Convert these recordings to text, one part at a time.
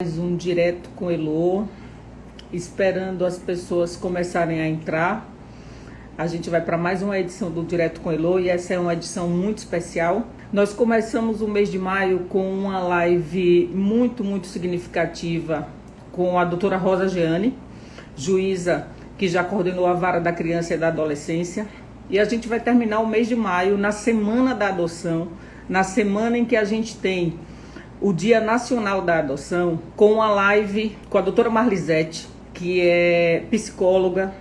Mais um direto com Elô, esperando as pessoas começarem a entrar. A gente vai para mais uma edição do Direto com Elô e essa é uma edição muito especial. Nós começamos o mês de maio com uma live muito significativa com a doutora Rosa Jeane, juíza que já coordenou a Vara da Criança e da Adolescência. E a gente vai terminar o mês de maio na Semana da Adoção, na semana em que a gente tem o Dia Nacional da Adoção, com uma live com a doutora Marlisete, que é psicóloga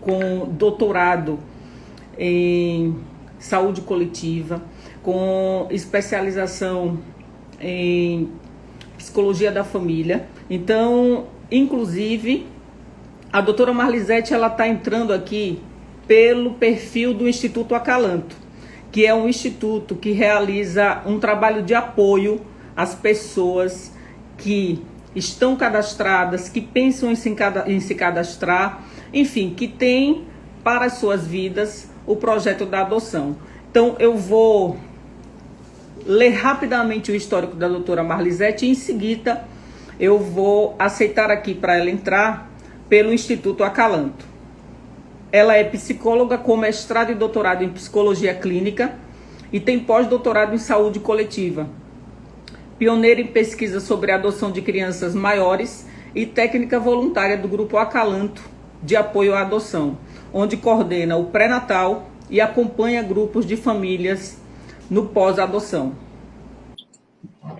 com doutorado em saúde coletiva, com especialização em psicologia da família. Então, inclusive, a doutora Marlisete está entrando aqui pelo perfil do Instituto Acalanto, que é um instituto que realiza um trabalho de apoio as pessoas que estão cadastradas, que pensam em se cadastrar, enfim, que tem para as suas vidas o projeto da adoção. Então, eu vou ler rapidamente o histórico da doutora Marlisete e, em seguida, eu vou aceitar aqui para ela entrar pelo Instituto Acalanto. Ela é psicóloga com mestrado e doutorado em psicologia clínica e tem pós-doutorado em saúde coletiva. Pioneira em pesquisa sobre a adoção de crianças maiores e técnica voluntária do Grupo Acalanto de apoio à adoção, onde coordena o pré-natal e acompanha grupos de famílias no pós-adoção.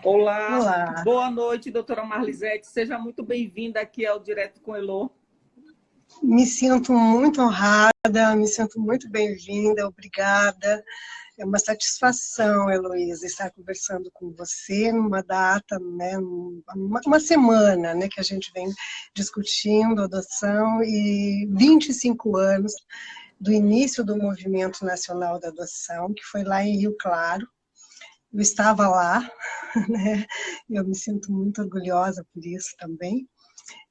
Olá, boa noite, doutora Marlisete, seja muito bem-vinda aqui ao Direto com Elô. Me sinto muito honrada, me sinto muito bem-vinda, obrigada. É uma satisfação, Heloísa, estar conversando com você numa data, né, uma semana, né, que a gente vem discutindo adoção e 25 anos do início do Movimento Nacional da Adoção, que foi lá em Rio Claro. Eu estava lá, né, eu me sinto muito orgulhosa por isso também.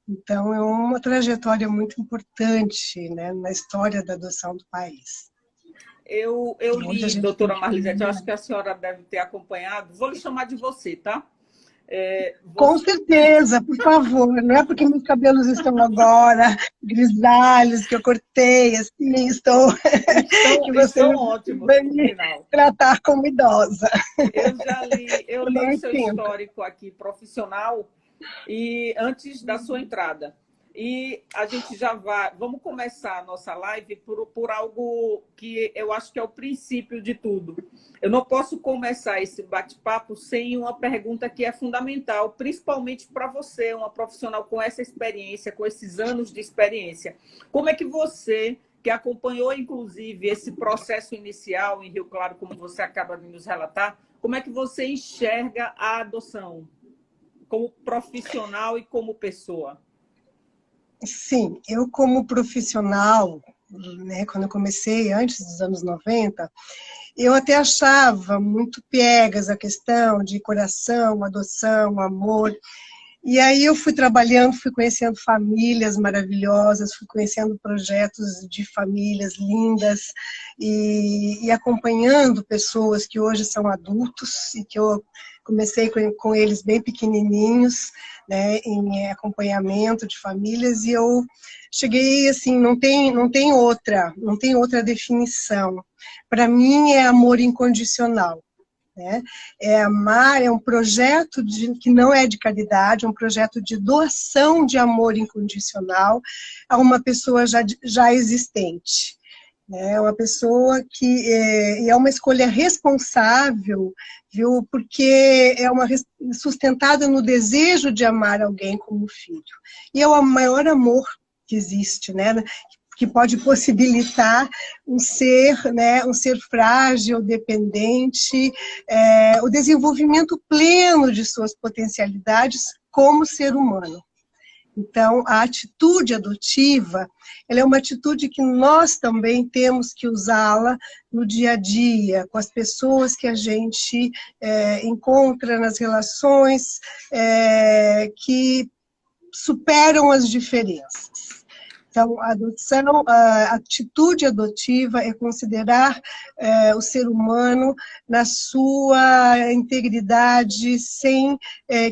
Então, é uma trajetória muito importante, né, na história da adoção do país. Eu li, doutora Marlisete, eu acho que a senhora deve ter acompanhado. Vou lhe chamar de você, tá? Com certeza, por favor. Não é porque meus cabelos estão agora grisalhos, que eu cortei, assim, estão ótimos, vai me tratar como idosa. Eu li o seu histórico aqui profissional e antes da sua entrada. E a gente já vamos começar a nossa live por algo que eu acho que é o princípio de tudo. Eu não posso começar esse bate-papo sem uma pergunta que é fundamental, principalmente para você, uma profissional com essa experiência, com esses anos de experiência. Como é que você, que acompanhou inclusive esse processo inicial em Rio Claro, como você acaba de nos relatar, como é que você enxerga a adoção como profissional e como pessoa? Sim, eu como profissional, né, quando eu comecei, antes dos anos 90, eu até achava muito piegas a questão de coração, adoção, amor. E aí eu fui trabalhando, fui conhecendo famílias maravilhosas, fui conhecendo projetos de famílias lindas e acompanhando pessoas que hoje são adultos e que eu comecei com eles bem pequenininhos, né, em acompanhamento de famílias, e eu cheguei assim, não tem outra definição. Para mim é amor incondicional. Né? Amar é um projeto que não é de caridade, é um projeto de doação de amor incondicional a uma pessoa já existente. É uma pessoa que é uma escolha responsável, viu? Porque é sustentada no desejo de amar alguém como filho. E é o maior amor que existe, né? Que pode possibilitar um ser, né, um ser frágil, dependente, o desenvolvimento pleno de suas potencialidades como ser humano. Então, a atitude adotiva, ela é uma atitude que nós também temos que usá-la no dia a dia, com as pessoas que a gente encontra nas relações que superam as diferenças. Então, a adoção, a atitude adotiva é considerar o ser humano na sua integridade, sem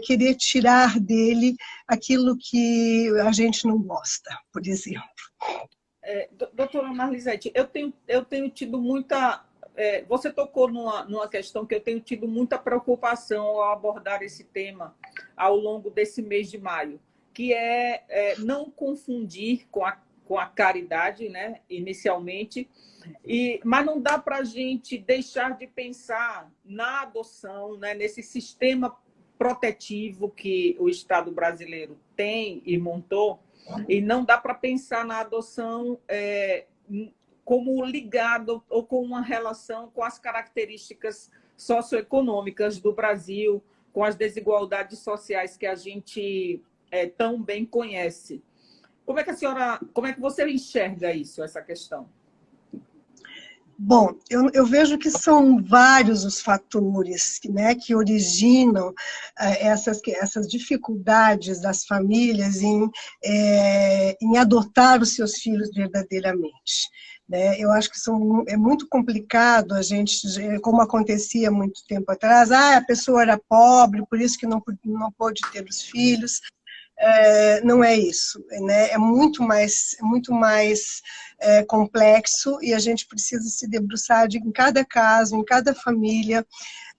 querer tirar dele aquilo que a gente não gosta, por exemplo. Doutora Marlisete, eu tenho tido muita... você tocou numa questão que eu tenho tido muita preocupação ao abordar esse tema ao longo desse mês de maio, que é não confundir com a caridade, né, inicialmente, mas não dá para a gente deixar de pensar na adoção, né, nesse sistema protetivo que o Estado brasileiro tem e montou, e não dá para pensar na adoção como ligado ou com uma relação com as características socioeconômicas do Brasil, com as desigualdades sociais que a gente tão bem conhece. Como é que você enxerga isso, essa questão? Bom, eu vejo que são vários os fatores, né, que originam essas dificuldades das famílias em adotar os seus filhos verdadeiramente. Eu acho que é muito complicado a gente, como acontecia muito tempo atrás, a pessoa era pobre, por isso que não pôde ter os filhos. Não é isso, né? É muito mais complexo, e a gente precisa se debruçar em cada caso, em cada família,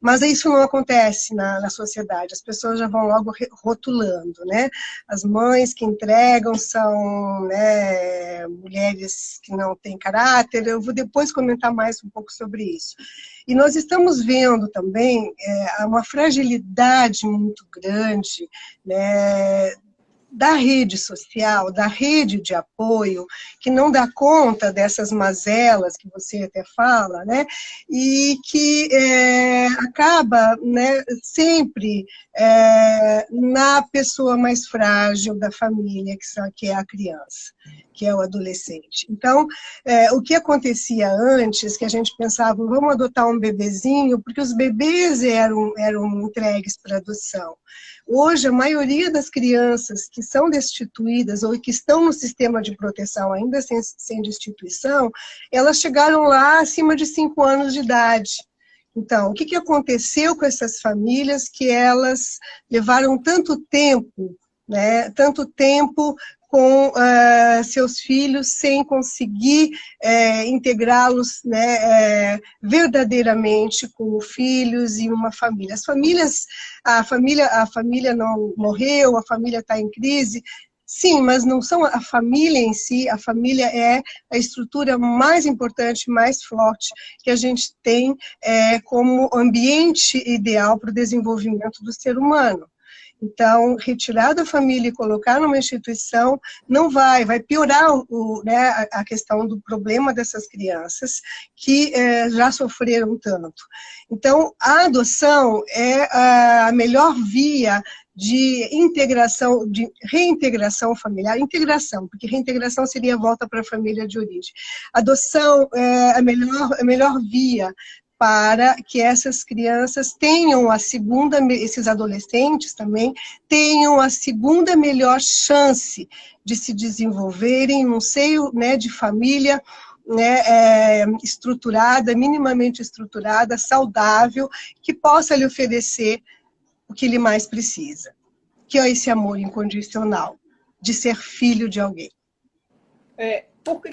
mas isso não acontece na sociedade, as pessoas já vão logo rotulando, né? As mães que entregam são, né, mulheres que não têm caráter. Eu vou depois comentar mais um pouco sobre isso. E nós estamos vendo também uma fragilidade muito grande, né, da rede social, da rede de apoio, que não dá conta dessas mazelas que você até fala, né? E que acaba, né, sempre na pessoa mais frágil da família, que é a criança, que é o adolescente. Então, o que acontecia antes, que a gente pensava, vamos adotar um bebezinho, porque os bebês eram entregues para adoção. Hoje, a maioria das crianças que são destituídas ou que estão no sistema de proteção ainda sem destituição, elas chegaram lá acima de 5 anos de idade. Então, o que aconteceu com essas famílias que elas levaram tanto tempo, né, tanto tempo com seus filhos sem conseguir integrá-los, né, verdadeiramente como filhos e uma família. A família não morreu, a família está em crise, sim, mas não são a família em si. A família é a estrutura mais importante, mais forte que a gente tem como ambiente ideal para o desenvolvimento do ser humano. Então, retirar da família e colocar numa instituição não vai piorar né, a questão do problema dessas crianças que já sofreram tanto. Então, a adoção é a melhor via de integração, de reintegração familiar, integração, porque reintegração seria a volta para a família de origem. Adoção é a melhor via para que essas crianças tenham esses adolescentes também, tenham a segunda melhor chance de se desenvolverem num seio, né, de família, né, estruturada, minimamente estruturada, saudável, que possa lhe oferecer o que ele mais precisa, que é esse amor incondicional, de ser filho de alguém. Porque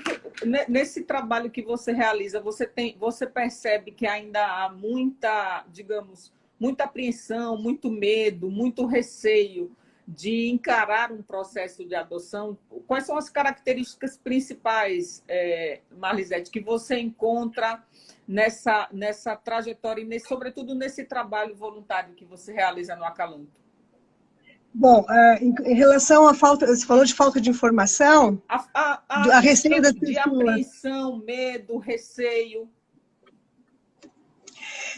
nesse trabalho que você realiza, você percebe que ainda há muita, digamos, muita apreensão, muito medo, muito receio de encarar um processo de adoção? Quais são as características principais, Marlisete, que você encontra nessa trajetória e, sobretudo, nesse trabalho voluntário que você realiza no Acalanto? Bom, em relação à falta, você falou de falta de informação, a receio das pessoas. De apreensão, medo, receio.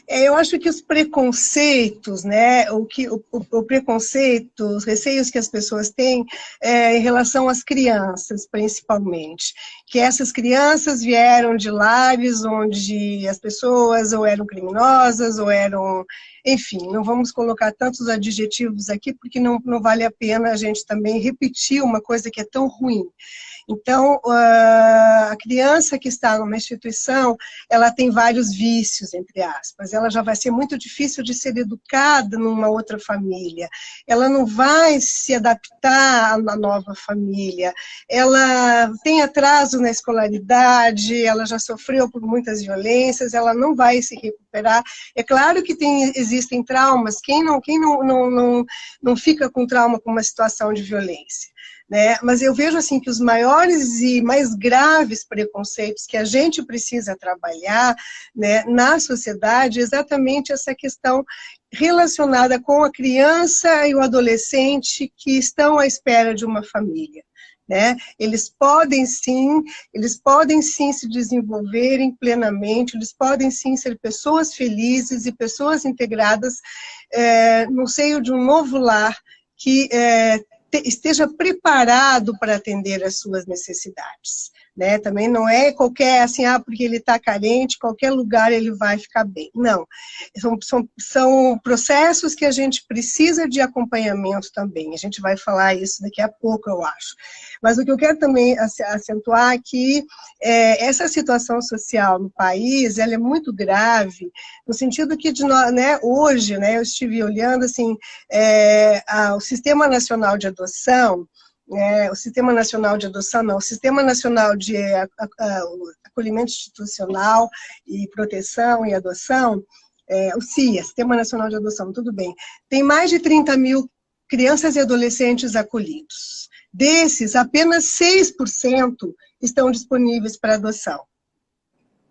Eu acho que os preconceitos, né, o preconceito, os receios que as pessoas têm em relação às crianças, principalmente, que essas crianças vieram de lares onde as pessoas ou eram criminosas ou eram enfim, não vamos colocar tantos adjetivos aqui, porque não vale a pena a gente também repetir uma coisa que é tão ruim. Então, a criança que está numa instituição, ela tem vários vícios, entre aspas. Ela já vai ser muito difícil de ser educada numa outra família. Ela não vai se adaptar à nova família. Ela tem atraso na escolaridade, ela já sofreu por muitas violências, ela não vai se recuperar. É claro que existem traumas. Quem não fica com trauma com uma situação de violência? Né? Mas eu vejo assim que os maiores e mais graves preconceitos que a gente precisa trabalhar, né, na sociedade é exatamente essa questão relacionada com a criança e o adolescente que estão à espera de uma família. Né? Eles podem sim se desenvolverem plenamente, eles podem sim ser pessoas felizes e pessoas integradas no seio de um novo lar que esteja preparado para atender às suas necessidades. Né? Também não é qualquer, assim, porque ele está carente, qualquer lugar ele vai ficar bem. Não, são processos que a gente precisa de acompanhamento também. A gente vai falar isso daqui a pouco, eu acho. Mas o que eu quero também acentuar é que essa situação social no país, ela é muito grave, no sentido que hoje, né, eu estive olhando assim, o Sistema Nacional de Adoção, o Sistema Nacional de Adoção, não, o Sistema Nacional de Acolhimento Institucional e Proteção e Adoção, o CIA, Sistema Nacional de Adoção, tudo bem, tem mais de 30 mil crianças e adolescentes acolhidos. Desses, apenas 6% estão disponíveis para adoção.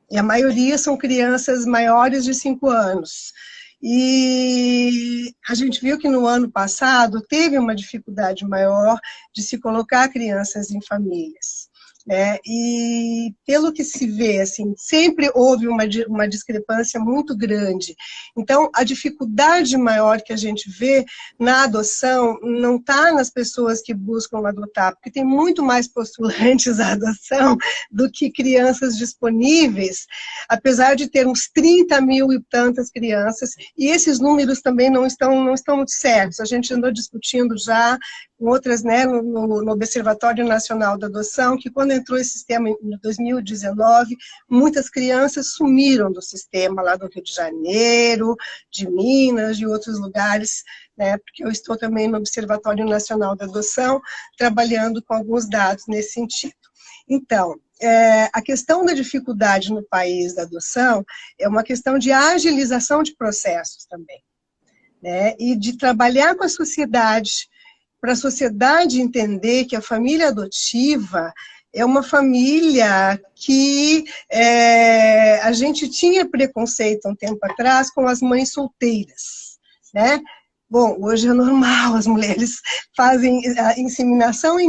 E a maioria são crianças maiores de 5 anos. E a gente viu que no ano passado teve uma dificuldade maior de se colocar crianças em famílias. Né? E pelo que se vê, assim, sempre houve uma discrepância muito grande. Então, a dificuldade maior que a gente vê na adoção não está nas pessoas que buscam adotar, porque tem muito mais postulantes à adoção do que crianças disponíveis, apesar de ter uns 30 mil e tantas crianças, e esses números também não estão muito certos. A gente andou discutindo já com outras, né, no Observatório Nacional da Adoção, que quando entrou esse sistema em 2019, muitas crianças sumiram do sistema lá do Rio de Janeiro, de Minas, de outros lugares, né, porque eu estou também no Observatório Nacional da Adoção, trabalhando com alguns dados nesse sentido. Então, a questão da dificuldade no país da adoção é uma questão de agilização de processos também, né, e de trabalhar com a sociedade, para a sociedade entender que a família adotiva é uma família que a gente tinha preconceito um tempo atrás com as mães solteiras, né? Bom, hoje é normal, as mulheres fazem a inseminação e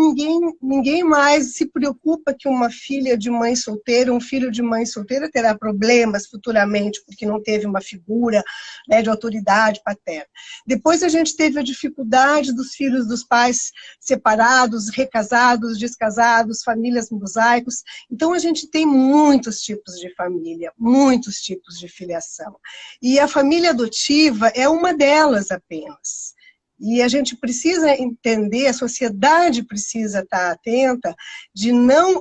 ninguém mais se preocupa que uma filha de mãe solteira, um filho de mãe solteira terá problemas futuramente, porque não teve uma figura, né, de autoridade paterna. Depois a gente teve a dificuldade dos filhos dos pais separados, recasados, descasados, famílias mosaicos. Então a gente tem muitos tipos de família, muitos tipos de filiação. E a família adotiva é uma delas apenas. E a gente precisa entender, a sociedade precisa estar atenta de não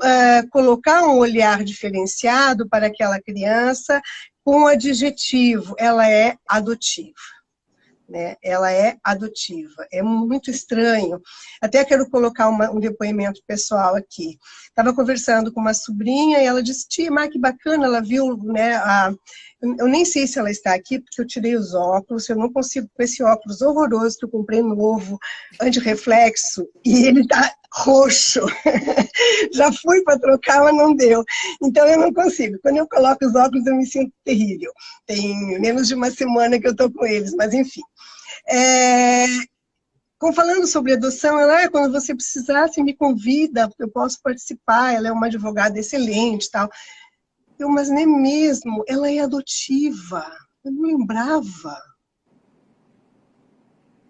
colocar um olhar diferenciado para aquela criança com o adjetivo, ela é adotiva. Né? Ela é adotiva, é muito estranho. Até quero colocar um depoimento pessoal aqui. Estava conversando com uma sobrinha e ela disse, tia, mas que bacana, ela viu, né, eu nem sei se ela está aqui, porque eu tirei os óculos, eu não consigo com esse óculos horroroso que eu comprei novo, antirreflexo, e ele está roxo. Já fui para trocar, mas não deu. Então eu não consigo. Quando eu coloco os óculos, eu me sinto terrível. Tem menos de uma semana que eu estou com eles, mas enfim. Falando sobre adoção, ela quando você precisar, você me convida, eu posso participar, ela é uma advogada excelente, tal. Mas nem mesmo, ela é adotiva, eu não lembrava.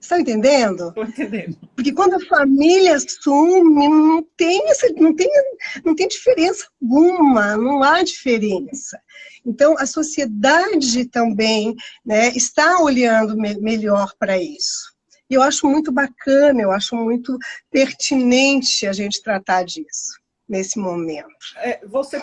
está entendendo? Estou entendendo. Porque quando a família assume, não tem diferença alguma, não há diferença. Então, a sociedade também, né, está olhando melhor para isso. E eu acho muito bacana, eu acho muito pertinente a gente tratar disso nesse momento. Você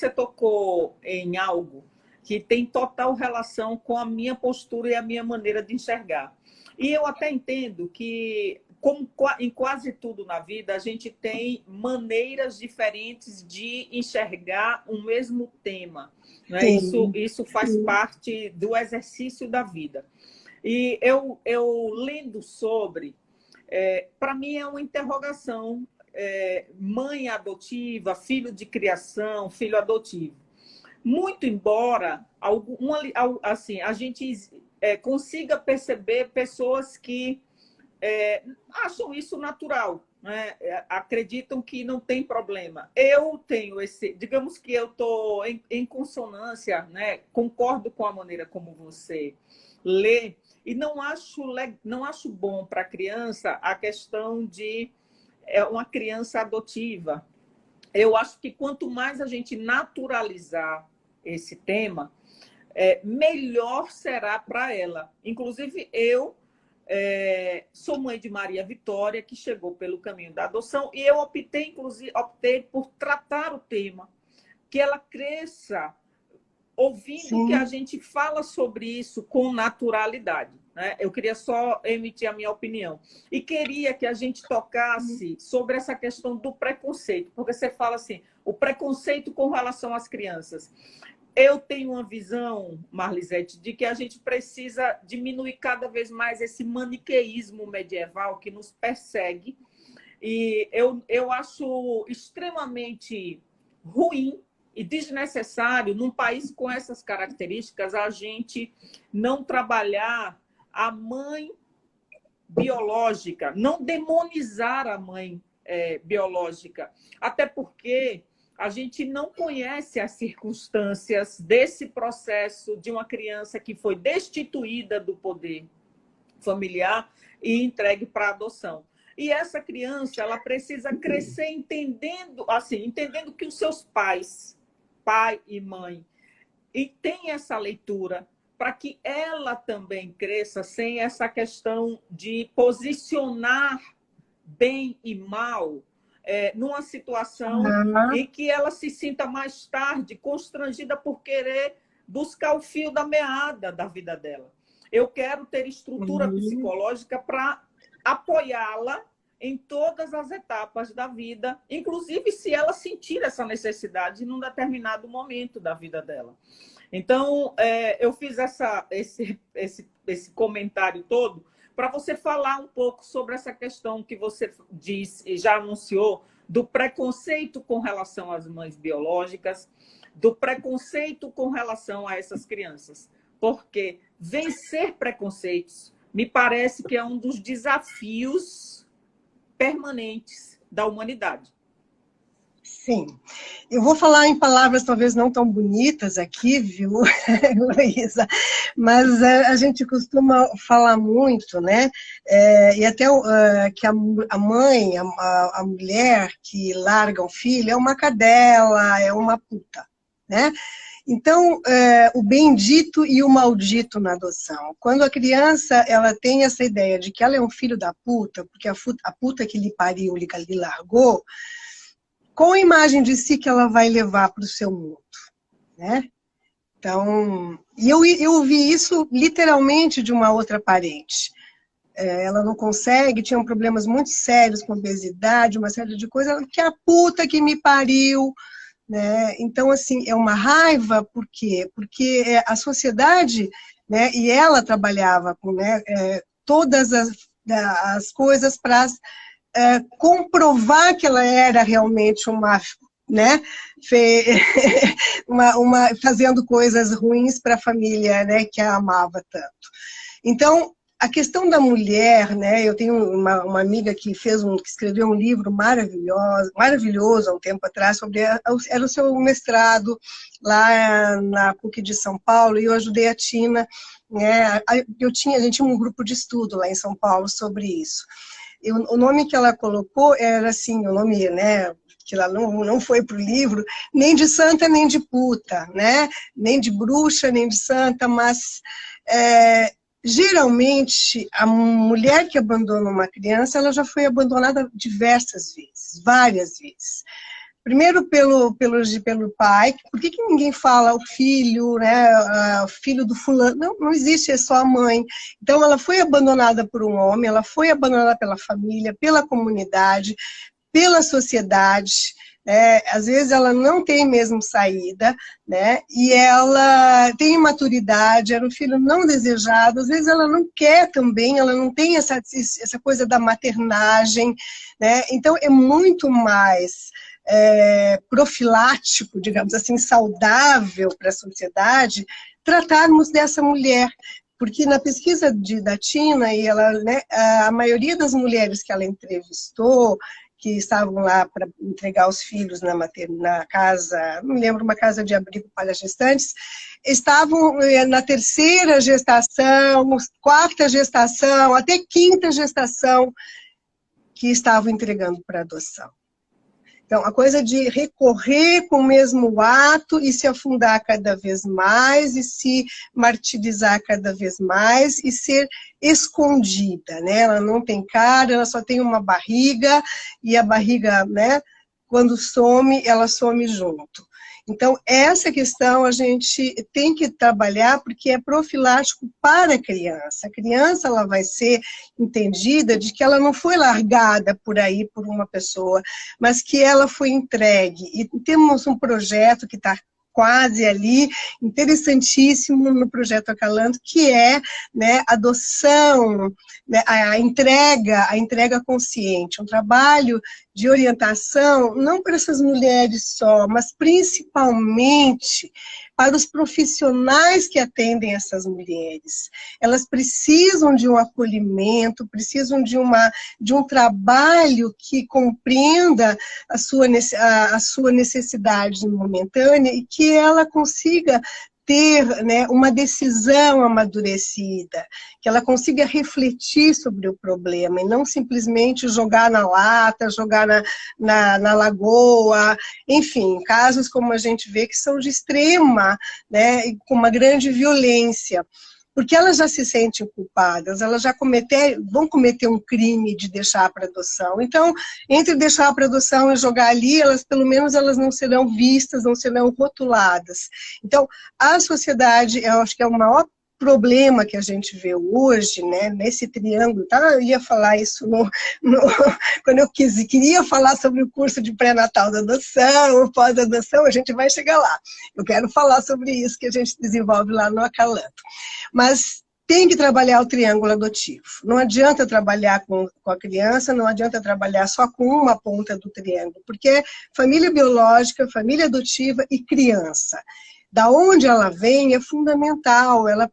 tocou em algo que tem total relação com a minha postura e a minha maneira de enxergar. E eu até entendo que, como em quase tudo na vida, a gente tem maneiras diferentes de enxergar um mesmo tema. Né? Isso faz parte do exercício da vida. E eu lendo sobre, para mim é uma interrogação, mãe adotiva, filho de criação, filho adotivo. Muito embora assim, a gente consiga perceber pessoas que acham isso natural, né? Acreditam que não tem problema. Eu tenho digamos que eu estou em consonância, né? Concordo com a maneira como você lê, e não acho bom para a criança a questão de uma criança adotiva. Eu acho que quanto mais a gente naturalizar esse tema, melhor será para ela. Inclusive, eu sou mãe de Maria Vitória, que chegou pelo caminho da adoção, e eu optei por tratar o tema, que ela cresça ouvindo Sim. que a gente fala sobre isso com naturalidade. Né? Eu queria só emitir a minha opinião. E queria que a gente tocasse sobre essa questão do preconceito, porque você fala assim, o preconceito com relação às crianças. Eu tenho uma visão, Marlisete, de que a gente precisa diminuir cada vez mais esse maniqueísmo medieval que nos persegue. E eu acho extremamente ruim e desnecessário, num país com essas características, a gente não trabalhar a mãe biológica, não demonizar a mãe biológica, até porque a gente não conhece as circunstâncias desse processo de uma criança que foi destituída do poder familiar e entregue para adoção. E essa criança, ela precisa crescer entendendo que os seus pais, pai e mãe, e tem essa leitura para que ela também cresça sem essa questão de posicionar bem e mal numa situação em que ela se sinta mais tarde constrangida por querer buscar o fio da meada da vida dela. Eu quero ter estrutura psicológica para apoiá-la em todas as etapas da vida, inclusive se ela sentir essa necessidade num determinado momento da vida dela. Então, eu fiz esse comentário todo para você falar um pouco sobre essa questão que você disse e já anunciou, do preconceito com relação às mães biológicas, do preconceito com relação a essas crianças. Porque vencer preconceitos me parece que é um dos desafios permanentes da humanidade. Sim. Eu vou falar em palavras talvez não tão bonitas aqui, viu, Luísa? Mas a gente costuma falar muito, né? E até que a mãe, a mulher que larga um filho é uma cadela, é uma puta, né? Então, o bendito e o maldito na adoção. Quando a criança ela tem essa ideia de que ela é um filho da puta, porque a puta que lhe pariu, lhe largou, qual a imagem de si que ela vai levar para o seu mundo? Né? Então, e eu ouvi isso literalmente de uma outra parente. Ela não consegue, tinha problemas muito sérios com obesidade, uma série de coisas, que a puta que me pariu. Né? Então, assim, é uma raiva, por quê? Porque a sociedade, né, e ela trabalhava com todas as coisas para comprovar que ela era realmente uma, né, fazendo coisas ruins para a família, né, que a amava tanto. Então, a questão da mulher, né? Eu tenho uma amiga que que escreveu um livro maravilhoso há um tempo atrás era o seu mestrado lá na PUC de São Paulo, e eu ajudei a Tina, né? A gente tinha um grupo de estudo lá em São Paulo sobre isso. O nome que ela colocou era assim, o nome, né? Que ela não foi para o livro, nem de santa, nem de puta, né? Nem de bruxa, nem de santa, mas geralmente a mulher que abandona uma criança, ela já foi abandonada diversas vezes, várias vezes. Primeiro pelo pai, por que ninguém fala o filho, né, o filho do fulano? Não existe, é só a mãe. Então ela foi abandonada por um homem, ela foi abandonada pela família, pela comunidade, pela sociedade, né? Às vezes ela não tem mesmo saída, né? E ela tem imaturidade, era um filho não desejado, às vezes ela não quer também, ela não tem essa coisa da maternagem, né? Então é muito mais profilático, digamos assim, saudável para a sociedade, tratarmos dessa mulher. Porque na pesquisa da Tina, e ela, né, a maioria das mulheres que ela entrevistou, que estavam lá para entregar os filhos na casa, não lembro, uma casa de abrigo para gestantes, estavam na terceira gestação, quarta gestação, até quinta gestação, que estavam entregando para adoção. Então, a coisa de recorrer com o mesmo ato e se afundar cada vez mais, e se martirizar cada vez mais, e ser escondida, né? Ela não tem cara, ela só tem uma barriga, e a barriga, né, quando some, ela some junto. Então, essa questão a gente tem que trabalhar porque é profilático para a criança. A criança ela vai ser entendida de que ela não foi largada por aí por uma pessoa, mas que ela foi entregue. E temos um projeto que está quase ali, interessantíssimo no projeto Acalanto, que é, né, adoção, né, a entrega consciente, um trabalho de orientação, não para essas mulheres só, mas principalmente para os profissionais que atendem essas mulheres. Elas precisam de um acolhimento, precisam de um trabalho que compreenda a sua necessidade momentânea e que ela consiga ter, né, uma decisão amadurecida, que ela consiga refletir sobre o problema e não simplesmente jogar na lata, jogar na lagoa, enfim, casos como a gente vê que são de extrema, né, e com uma grande violência. Porque elas já se sentem culpadas, elas já vão cometer um crime de deixar para adoção. Então, entre deixar para adoção e jogar ali, pelo menos elas não serão vistas, não serão rotuladas. Então, a sociedade, eu acho que é o maior problema que a gente vê hoje, né, nesse triângulo, tá? Eu ia falar isso quando eu queria falar sobre o curso de pré-natal da adoção, pós-adoção, a gente vai chegar lá. Eu quero falar sobre isso que a gente desenvolve lá no Acalanto. Mas tem que trabalhar o triângulo adotivo. Não adianta trabalhar com a criança, não adianta trabalhar só com uma ponta do triângulo, porque família biológica, família adotiva e criança. Da onde ela vem é fundamental, ela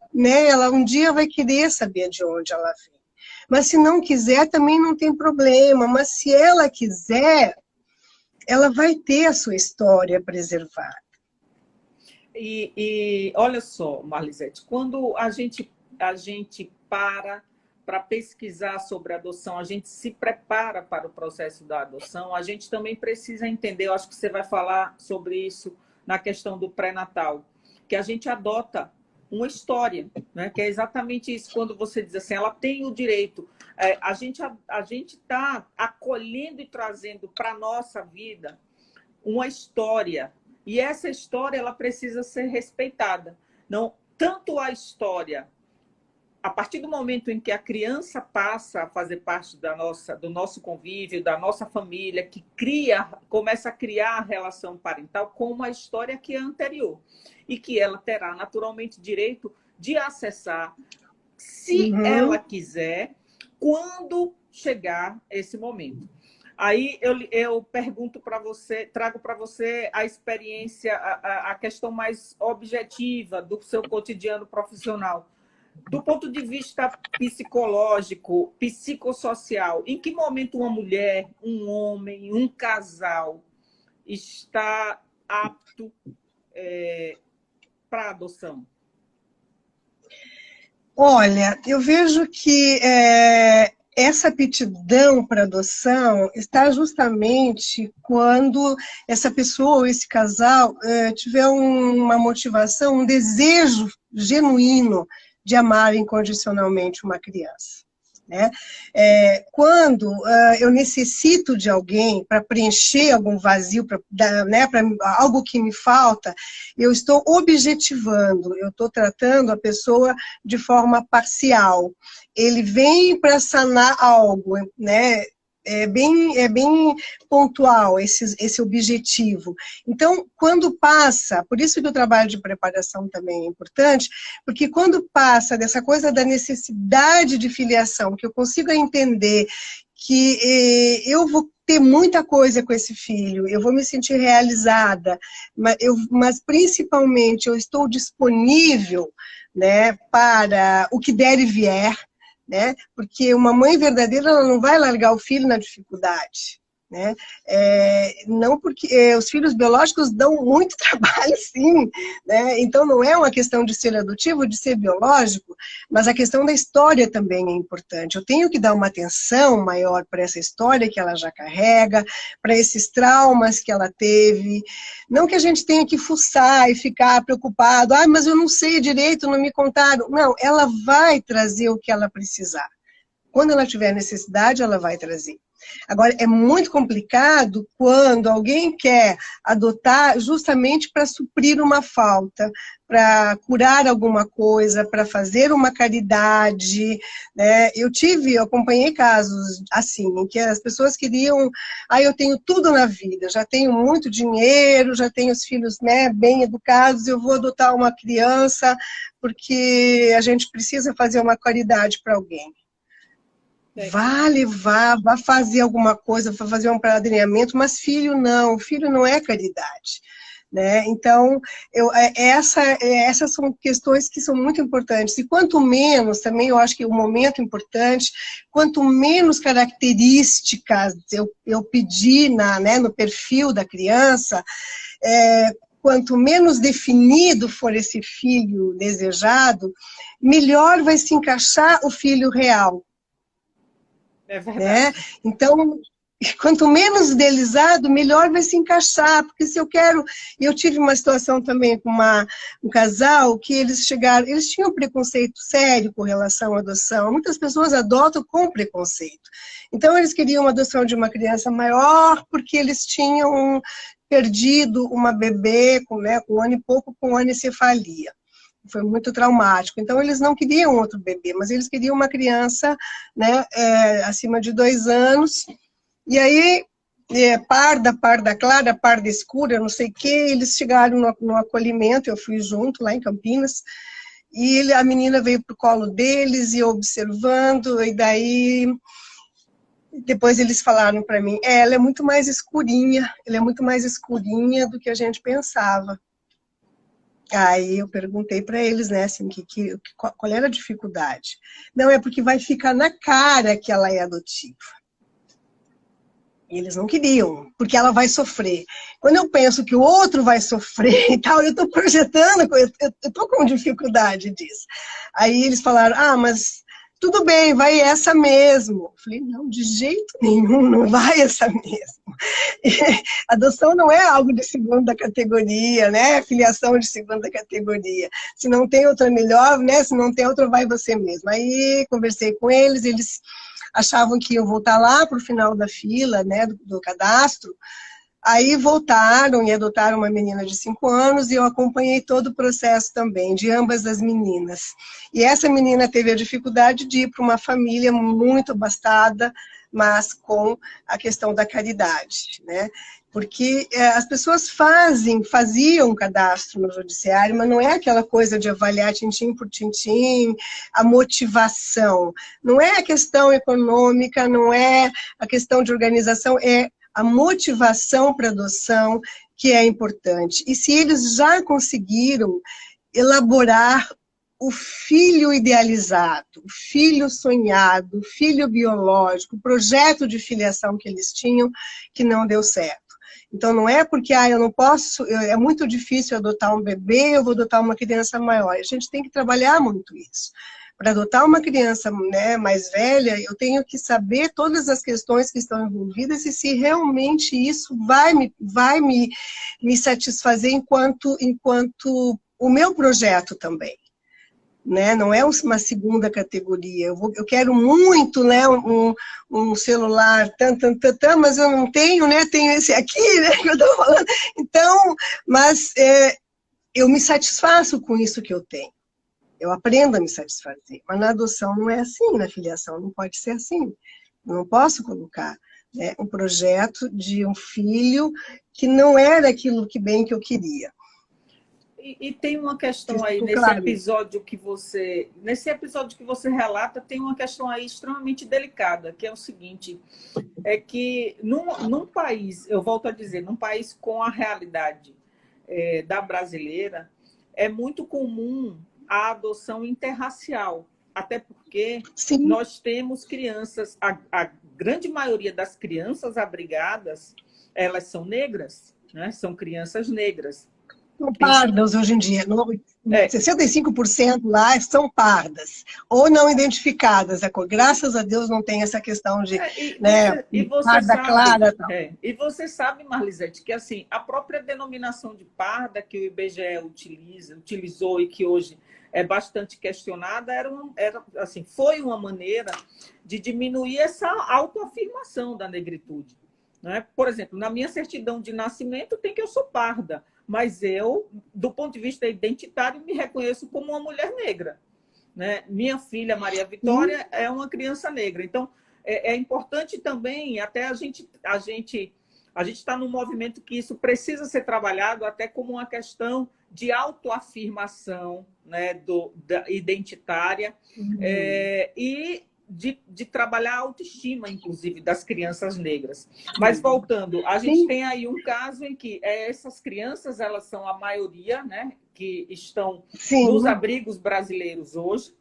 um dia vai querer saber de onde ela vem. Mas se não quiser, também não tem problema, mas se ela quiser, ela vai ter a sua história preservada. E olha só, Marlisete, quando a gente para pesquisar sobre adoção, a gente se prepara para o processo da adoção, a gente também precisa entender, eu acho que você vai falar sobre isso na questão do pré-natal, que a gente adota uma história, né? Que é exatamente isso, quando você diz assim, ela tem o direito. A gente está acolhendo e trazendo para a nossa vida uma história, e essa história ela precisa ser respeitada. Não, tanto a história, a partir do momento em que a criança passa a fazer parte do nosso convívio, da nossa família, que começa a criar a relação parental, como a história que é anterior. E que ela terá naturalmente direito de acessar, se ela quiser, quando chegar esse momento. Aí eu pergunto para você, trago para você a experiência, a questão mais objetiva do seu cotidiano profissional. Do ponto de vista psicológico, psicossocial, em que momento uma mulher, um homem, um casal está apto para adoção? Olha, eu vejo que essa aptidão para adoção está justamente quando essa pessoa ou esse casal tiver uma motivação, um desejo genuíno de amar incondicionalmente uma criança. Né? Quando eu necessito de alguém para preencher algum vazio, né, para algo que me falta, eu estou objetivando, eu estou tratando a pessoa de forma parcial. Ele vem para sanar algo, né? É bem pontual esse objetivo. Então, quando passa, por isso que o trabalho de preparação também é importante, porque quando passa dessa coisa da necessidade de filiação, que eu consigo entender que eu vou ter muita coisa com esse filho, eu vou me sentir realizada, mas principalmente eu estou disponível, né, para o que der e vier, né? Porque uma mãe verdadeira ela não vai largar o filho na dificuldade. Né? Não porque os filhos biológicos dão muito trabalho, sim, né? Então não é uma questão de ser adotivo, de ser biológico, mas a questão da história também é importante. Eu tenho que dar uma atenção maior para essa história que ela já carrega, para esses traumas que ela teve. Não que a gente tenha que fuçar e ficar preocupado, mas eu não sei direito, não me contaram. Não, ela vai trazer o que ela precisar. Quando ela tiver necessidade, ela vai trazer. Agora, é muito complicado quando alguém quer adotar justamente para suprir uma falta, para curar alguma coisa, para fazer uma caridade, né? Eu acompanhei casos assim, em que as pessoas queriam, eu tenho tudo na vida, já tenho muito dinheiro, já tenho os filhos, né, bem educados, eu vou adotar uma criança porque a gente precisa fazer uma caridade para alguém. Vá levar, vá fazer alguma coisa, vá fazer um padrinhamento, mas filho não é caridade. Né? Então, essas são questões que são muito importantes. E quanto menos, também eu acho que o momento importante, quanto menos características eu pedir no perfil da criança, quanto menos definido for esse filho desejado, melhor vai se encaixar o filho real. É verdade. Né? Então, quanto menos idealizado, melhor vai se encaixar, porque se eu quero... Eu tive uma situação também com um casal que eles tinham preconceito sério com relação à adoção. Muitas pessoas adotam com preconceito. Então, eles queriam uma adoção de uma criança maior, porque eles tinham perdido uma bebê com 1 ano e pouco com anencefalia. Foi muito traumático. Então, eles não queriam outro bebê, mas eles queriam uma criança, né, acima de 2 anos. E aí, parda clara, parda escura, não sei o quê, eles chegaram no acolhimento, eu fui junto lá em Campinas, e a menina veio para o colo deles, e eu observando, e daí... Depois eles falaram para mim, ela é muito mais escurinha do que a gente pensava. Aí eu perguntei para eles, né, assim, qual era a dificuldade? Não, é porque vai ficar na cara que ela é adotiva. E eles não queriam, porque ela vai sofrer. Quando eu penso que o outro vai sofrer e tal, eu estou projetando, eu estou com dificuldade disso. Aí eles falaram, mas tudo bem, vai essa mesmo. Eu falei, não, de jeito nenhum, não vai essa mesmo. Adoção não é algo de segunda categoria, né? Filiação de segunda categoria. Se não tem outra melhor, né? Se não tem outra, vai você mesmo. Aí conversei com eles, eles achavam que iam voltar lá para o final da fila, né, do cadastro. Aí voltaram e adotaram uma menina de 5 anos e eu acompanhei todo o processo também, de ambas as meninas. E essa menina teve a dificuldade de ir para uma família muito abastada, mas com a questão da caridade, né? Porque as pessoas faziam cadastro no judiciário, mas não é aquela coisa de avaliar tintim por tintim, a motivação. Não é a questão econômica, não é a questão de organização, é a motivação para adoção que é importante. E se eles já conseguiram elaborar o filho idealizado, o filho sonhado, o filho biológico, o projeto de filiação que eles tinham, que não deu certo. Então, não é porque eu não posso, é muito difícil adotar um bebê, eu vou adotar uma criança maior. A gente tem que trabalhar muito isso. Para adotar uma criança, né, mais velha, eu tenho que saber todas as questões que estão envolvidas e se realmente isso vai me satisfazer enquanto o meu projeto também. Né? Não é uma segunda categoria. Eu quero muito, né, um celular, mas eu não tenho, né? Tenho esse aqui, né, que eu estou falando. Então, mas eu me satisfaço com isso que eu tenho. Eu aprendo a me satisfazer. Mas na adoção não é assim, na filiação não pode ser assim. Eu não posso colocar, né, um projeto de um filho que não era aquilo que eu queria. E tem uma questão aí, claro. nesse episódio que você relata, tem uma questão aí extremamente delicada, que é o seguinte, é que num país, eu volto a dizer, num país com a realidade da brasileira, é muito comum a adoção interracial, até porque Sim. Nós temos crianças, a grande maioria das crianças abrigadas, elas são negras, né? São crianças negras. São pardas hoje em dia. 65% lá são pardas, ou não identificadas. Graças a Deus não tem essa questão de parda clara. E você sabe, Marlisete, que assim, a própria denominação de parda que o IBGE utilizou e que hoje é bastante questionada, foi uma maneira de diminuir essa autoafirmação da negritude. Né? Por exemplo, na minha certidão de nascimento tem que eu sou parda, mas eu, do ponto de vista identitário, me reconheço como uma mulher negra. Né? Minha filha, Maria Vitória, é uma criança negra. Então, é importante também, até a gente está num movimento que isso precisa ser trabalhado até como uma questão de autoafirmação, né, identitária, e de trabalhar a autoestima, inclusive, das crianças negras. Mas, voltando, a gente tem aí um caso em que essas crianças, elas são a maioria, né, que estão nos abrigos brasileiros hoje.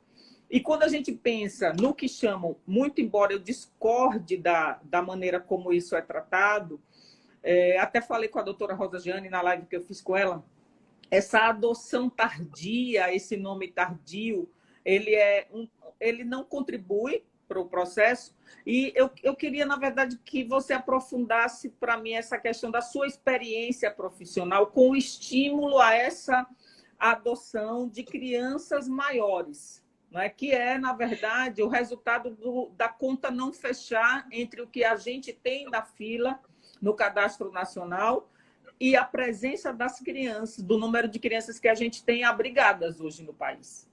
E quando a gente pensa no que chamam, muito embora eu discorde da maneira como isso é tratado, até falei com a doutora Rosa Jeane na live que eu fiz com ela, essa adoção tardia, esse nome tardio, ele não contribui para o processo. E eu queria, na verdade, que você aprofundasse para mim essa questão da sua experiência profissional com estímulo a essa adoção de crianças maiores, né? Que é, na verdade, o resultado da conta não fechar entre o que a gente tem na fila no Cadastro Nacional e a presença das crianças, do número de crianças que a gente tem abrigadas hoje no país.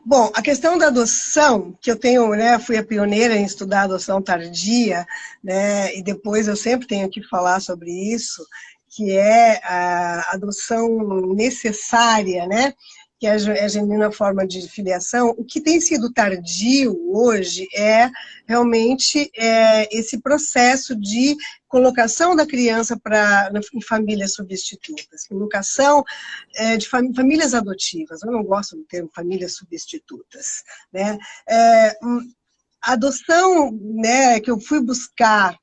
Bom, a questão da adoção, que eu tenho, né, fui a pioneira em estudar adoção tardia, né, e depois eu sempre tenho que falar sobre isso, que é a adoção necessária, né, que é a genuína forma de filiação. O que tem sido tardio hoje é realmente esse processo de colocação da criança em famílias substitutas, colocação de famílias adotivas. Eu não gosto do termo famílias substitutas, né? A adoção, né, que eu fui buscar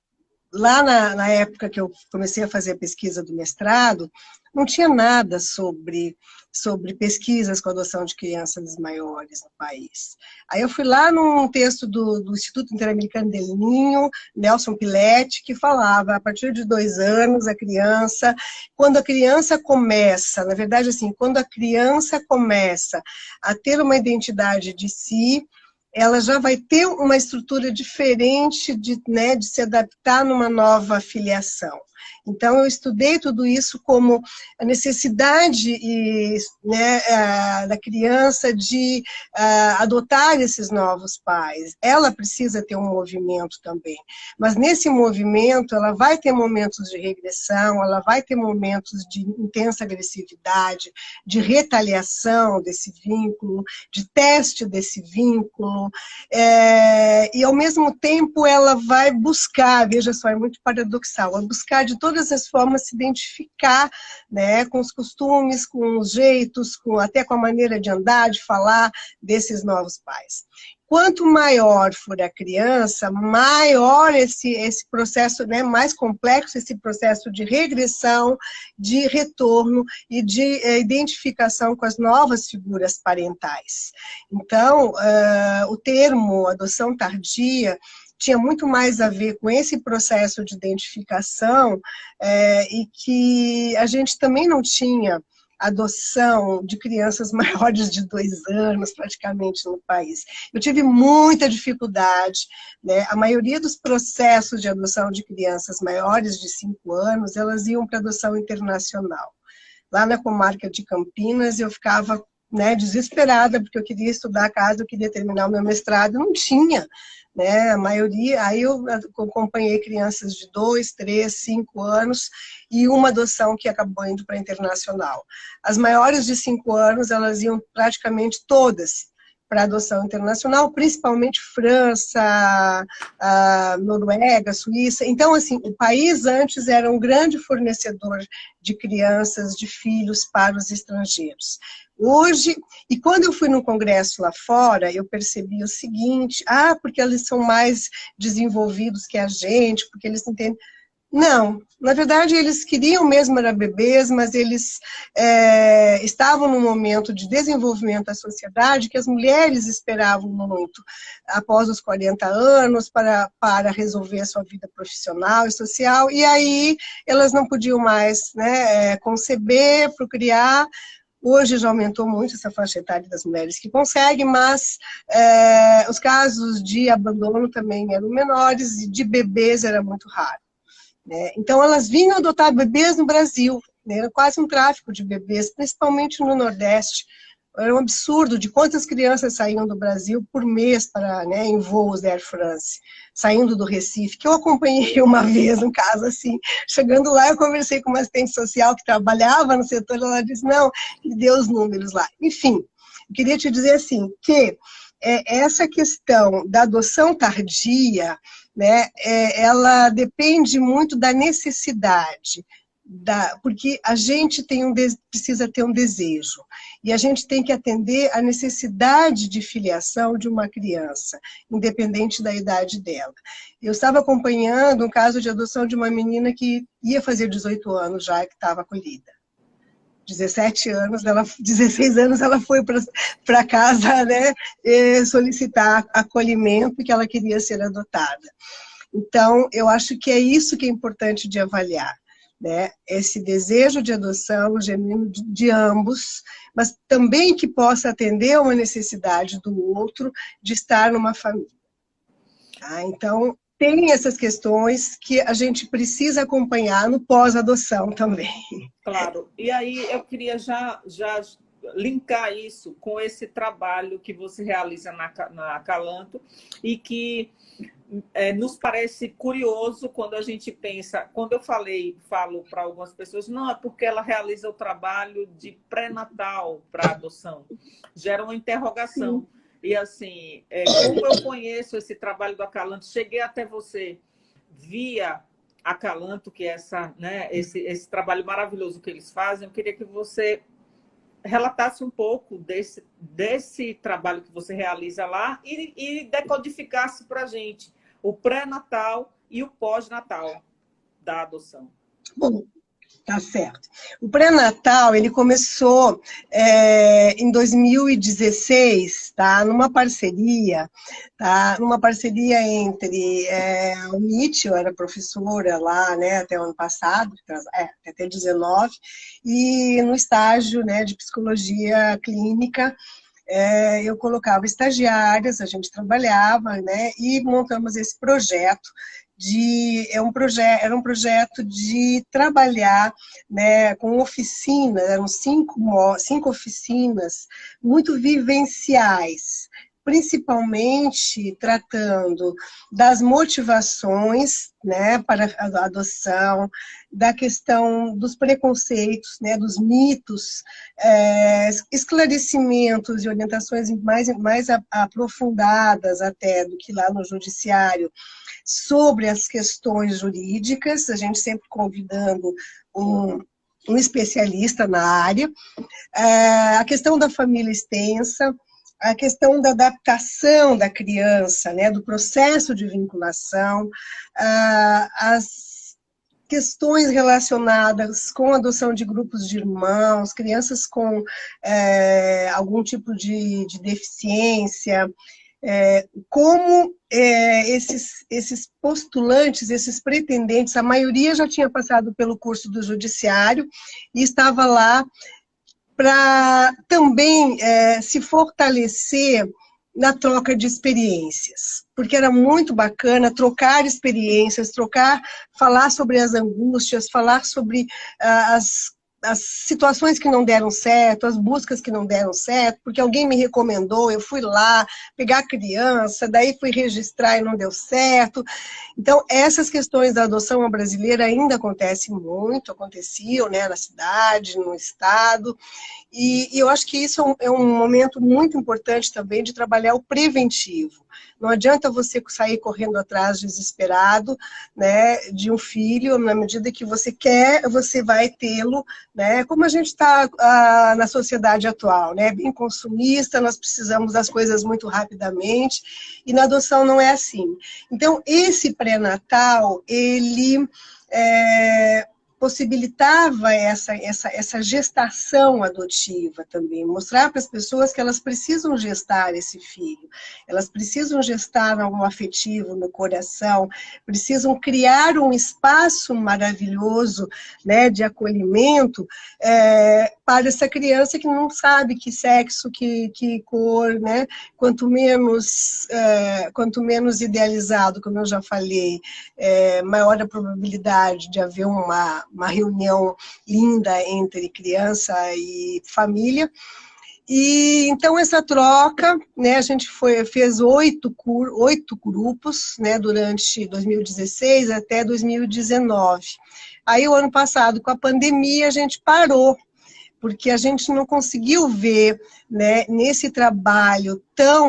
lá na época que eu comecei a fazer a pesquisa do mestrado, não tinha nada sobre pesquisas com adoção de crianças maiores no país. Aí eu fui lá num texto do Instituto Interamericano del Niño, Nelson Piletti, que falava, a partir de 2 anos, quando a criança começa, na verdade, assim, quando a criança começa a ter uma identidade de si, ela já vai ter uma estrutura diferente de se adaptar numa nova filiação. Então, eu estudei tudo isso como a necessidade da criança de adotar esses novos pais. Ela precisa ter um movimento também, mas nesse movimento ela vai ter momentos de regressão, ela vai ter momentos de intensa agressividade, de retaliação desse vínculo, de teste desse vínculo, e ao mesmo tempo ela vai buscar, veja só, é muito paradoxal, vai buscar de todas as formas, se identificar, né, com os costumes, com os jeitos, até com a maneira de andar, de falar desses novos pais. Quanto maior for a criança, maior esse processo, né, mais complexo esse processo de regressão, de retorno e de identificação com as novas figuras parentais. Então, o termo adoção tardia tinha muito mais a ver com esse processo de identificação e que a gente também não tinha adoção de crianças maiores de 2 anos, praticamente, no país. Eu tive muita dificuldade, né? A maioria dos processos de adoção de crianças maiores de 5 anos, elas iam para adoção internacional. Lá na comarca de Campinas, eu ficava, né, desesperada, porque eu queria estudar a casa, eu queria terminar o meu mestrado, não tinha, né, a maioria. Aí eu acompanhei crianças de 2, 3, 5 anos e uma adoção que acabou indo para a internacional. As maiores de 5 anos, elas iam praticamente todas para adoção internacional, principalmente França, Noruega, Suíça. Então, assim, o país antes era um grande fornecedor de crianças, de filhos para os estrangeiros. Hoje, e quando eu fui no congresso lá fora, eu percebi o seguinte: porque eles são mais desenvolvidos que a gente, porque eles entendem. Não, na verdade eles queriam mesmo era bebês, mas eles estavam num momento de desenvolvimento da sociedade que as mulheres esperavam muito, após os 40 anos, para resolver a sua vida profissional e social, e aí elas não podiam mais, né, conceber, procriar. Hoje já aumentou muito essa faixa etária das mulheres que conseguem, mas os casos de abandono também eram menores e de bebês era muito raro. Então, elas vinham adotar bebês no Brasil, né? Era quase um tráfico de bebês, principalmente no Nordeste. Era um absurdo de quantas crianças saíam do Brasil por mês né, em voos da Air France, saindo do Recife, que eu acompanhei uma vez, um caso assim. Chegando lá, eu conversei com uma assistente social que trabalhava no setor, ela disse, não, me deu os números lá. Enfim, eu queria te dizer assim, que essa questão da adoção tardia, né, ela depende muito da necessidade, porque a gente precisa ter um desejo, e a gente tem que atender a necessidade de filiação de uma criança, independente da idade dela. Eu estava acompanhando um caso de adoção de uma menina que ia fazer 18 anos já, que estava acolhida. 16 anos ela foi para casa, né, solicitar acolhimento, porque ela queria ser adotada. Então, eu acho que é isso que é importante de avaliar, né, esse desejo de adoção genuíno de ambos, mas também que possa atender a uma necessidade do outro de estar numa família. Tá? Então, tem essas questões que a gente precisa acompanhar no pós-adoção também. Claro. E aí eu queria já linkar isso com esse trabalho que você realiza na Acalanto e que nos parece curioso quando a gente pensa, quando eu falo para algumas pessoas, não, é porque ela realiza o trabalho de pré-natal para adoção. Gera uma interrogação. Sim. E assim, como eu conheço esse trabalho do Acalanto, cheguei até você via Acalanto, que é esse trabalho maravilhoso que eles fazem, eu queria que você relatasse um pouco desse trabalho que você realiza lá e decodificasse para a gente o pré-natal e o pós-natal da adoção. Bom, tá certo. O pré-natal, ele começou em 2016, tá? Numa parceria entre o MIT, eu era professora lá, né, até o ano passado, até 19, e no estágio, né, de psicologia clínica, eu colocava estagiárias, a gente trabalhava, né, e montamos esse projeto. Era um projeto de trabalhar, né, com oficinas, eram 5 oficinas muito vivenciais, principalmente tratando das motivações, né, para a adoção, da questão dos preconceitos, né, dos mitos, esclarecimentos e orientações mais aprofundadas até do que lá no judiciário, sobre as questões jurídicas, a gente sempre convidando um especialista na área, a questão da família extensa, a questão da adaptação da criança, né, do processo de vinculação, as questões relacionadas com a adoção de grupos de irmãos, crianças com algum tipo de deficiência, como esses postulantes, esses pretendentes, a maioria já tinha passado pelo curso do judiciário e estava lá para também se fortalecer na troca de experiências, porque era muito bacana trocar experiências, falar sobre as angústias, falar sobre as situações que não deram certo, as buscas que não deram certo, porque alguém me recomendou, eu fui lá pegar a criança, daí fui registrar e não deu certo. Então, essas questões da adoção brasileira ainda aconteciam, né, na cidade, no estado, e eu acho que isso é um momento muito importante também de trabalhar o preventivo. Não adianta você sair correndo atrás desesperado, né, de um filho, na medida que você quer, você vai tê-lo, né, como a gente está na sociedade atual, né, bem consumista, nós precisamos das coisas muito rapidamente, e na adoção não é assim. Então, esse pré-natal, ele possibilitava essa gestação adotiva também, mostrar para as pessoas que elas precisam gestar esse filho, elas precisam gestar algo afetivo no coração, precisam criar um espaço maravilhoso, né, de acolhimento para essa criança que não sabe que sexo, que cor, né, quanto menos idealizado, como eu já falei, maior a probabilidade de haver uma reunião linda entre criança e família. E então essa troca, né, a gente fez 8 grupos, né, durante 2016 até 2019. Aí o ano passado, com a pandemia, a gente parou, porque a gente não conseguiu ver, né, nesse trabalho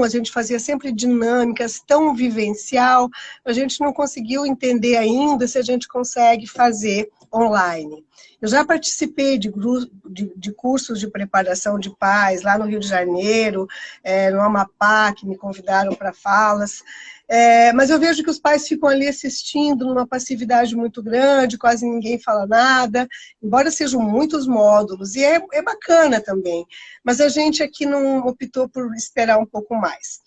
a gente fazia sempre dinâmicas, tão vivencial, a gente não conseguiu entender ainda se a gente consegue fazer online. Eu já participei de cursos de preparação de pais, lá no Rio de Janeiro, no Amapá, que me convidaram para falas, mas eu vejo que os pais ficam ali assistindo numa passividade muito grande, quase ninguém fala nada, embora sejam muitos módulos, e é bacana também, mas a gente aqui não optou por esperar um pouco mais.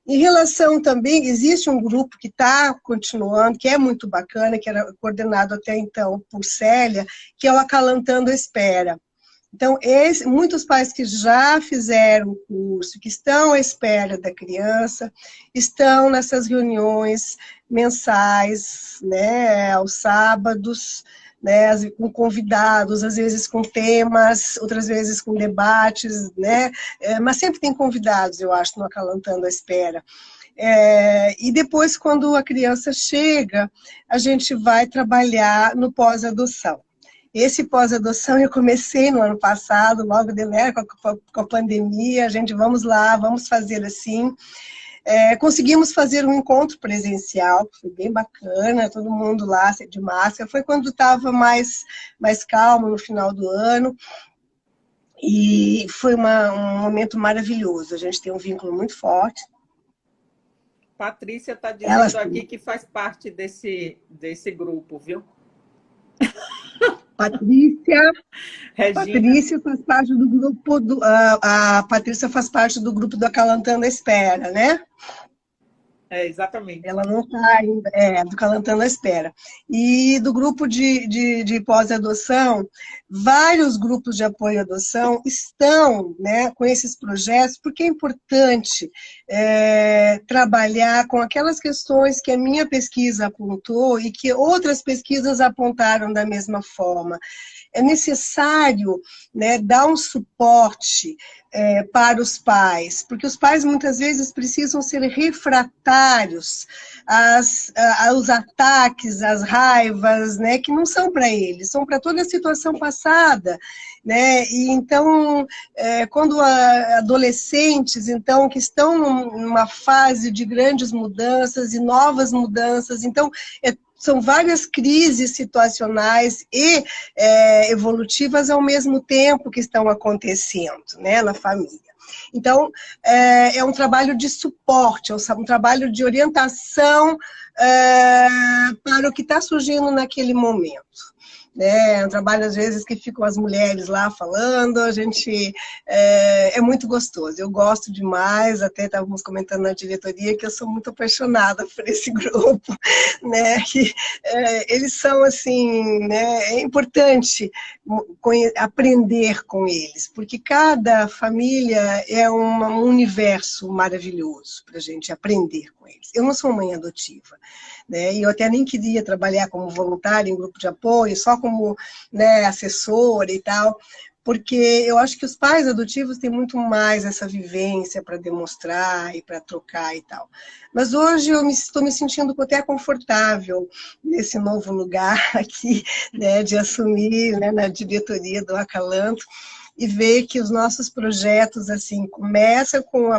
Em relação também, existe um grupo que está continuando, que é muito bacana, que era coordenado até então por Célia, que é o Acalantando a Espera. Então, muitos pais que já fizeram o curso, que estão à espera da criança, estão nessas reuniões mensais, né, aos sábados, né, com convidados, às vezes com temas, outras vezes com debates, né, mas sempre tem convidados, eu acho, no Acalantando a Espera. E depois, quando a criança chega, a gente vai trabalhar no pós-adoção. Esse pós-adoção eu comecei no ano passado, logo com a pandemia, a gente, vamos lá, vamos fazer assim. Conseguimos fazer um encontro presencial, que foi bem bacana, todo mundo lá de máscara, foi quando estava mais calmo no final do ano, e foi um momento maravilhoso, a gente tem um vínculo muito forte. Patrícia está dizendo aqui que faz parte desse grupo, viu? Patrícia faz parte do grupo, a Patrícia faz parte do grupo do Acalantando a Espera, né? Exatamente. Ela não está ainda, do Acalantando a Espera. E do grupo de pós-adoção, vários grupos de apoio à adoção estão, né, com esses projetos, porque é importante trabalhar com aquelas questões que a minha pesquisa apontou e que outras pesquisas apontaram da mesma forma. é necessário, né, dar um suporte para os pais, porque os pais muitas vezes precisam ser refratários aos ataques, às raivas, né, que não são para eles, são para toda a situação passada, né? E então, quando adolescentes, então, que estão numa fase de grandes mudanças e novas mudanças, então, são várias crises situacionais e evolutivas ao mesmo tempo que estão acontecendo, né, na família. Então, é um trabalho de suporte, é um trabalho de orientação para o que está surgindo naquele momento. É um trabalho, às vezes, que ficam as mulheres lá falando, a gente é muito gostoso. Eu gosto demais, até estávamos comentando na diretoria que eu sou muito apaixonada por esse grupo, né? Que, eles são, assim, né? É importante aprender com eles, porque cada família é um universo maravilhoso para a gente aprender com eles. Eu não sou mãe adotiva, né? E eu até nem queria trabalhar como voluntária em grupo de apoio, só como, né, assessora e tal, porque eu acho que os pais adotivos têm muito mais essa vivência para demonstrar e para trocar e tal. Mas hoje eu estou me sentindo até confortável nesse novo lugar aqui, né, de assumir, né, na diretoria do Acalanto e ver que os nossos projetos assim começam com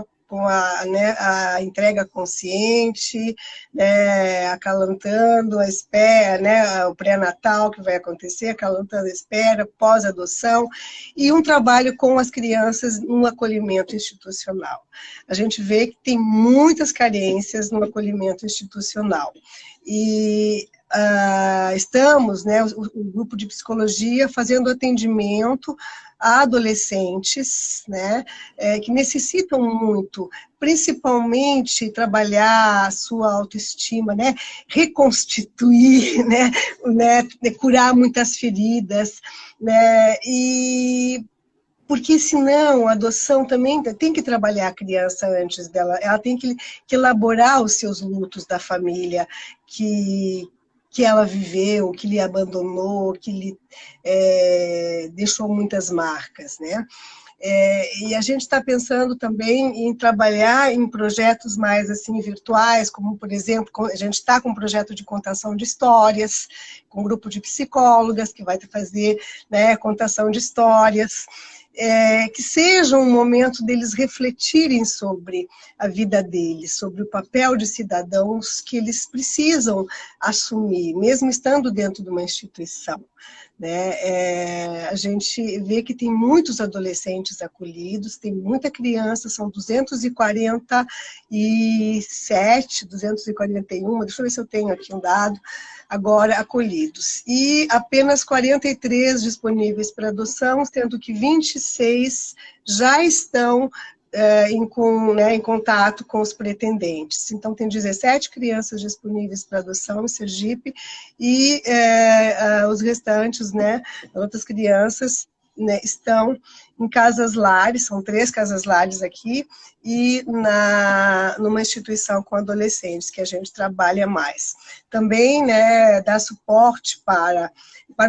né, a entrega consciente, né, acalantando a espera, né, o pré-natal que vai acontecer, acalantando a espera, pós-adoção, e um trabalho com as crianças no acolhimento institucional. A gente vê que tem muitas carências no acolhimento institucional. E estamos, né, o grupo de psicologia, fazendo atendimento a adolescentes, né, que necessitam muito, principalmente trabalhar a sua autoestima, né, reconstituir, né, curar muitas feridas, né, e porque senão a adoção também tem que trabalhar a criança antes dela, ela tem que elaborar os seus lutos da família que ela viveu, que lhe abandonou, que lhe deixou muitas marcas, né? E a gente está pensando também em trabalhar em projetos mais assim virtuais, como, por exemplo, a gente está com um projeto de contação de histórias, com um grupo de psicólogas que vai fazer, né, contação de histórias, que seja um momento deles refletirem sobre a vida deles, sobre o papel de cidadãos que eles precisam assumir, mesmo estando dentro de uma instituição. Né? A gente vê que tem muitos adolescentes acolhidos, tem muita criança, são 247, 241, deixa eu ver se eu tenho aqui um dado, agora acolhidos. E apenas 43 disponíveis para adoção, sendo que 26 já estão em contato com os pretendentes. Então, tem 17 crianças disponíveis para adoção em Sergipe e os restantes, né, outras crianças, né, estão em casas-lares, são 3 casas-lares aqui, e numa instituição com adolescentes, que a gente trabalha mais. Também, né, dá suporte para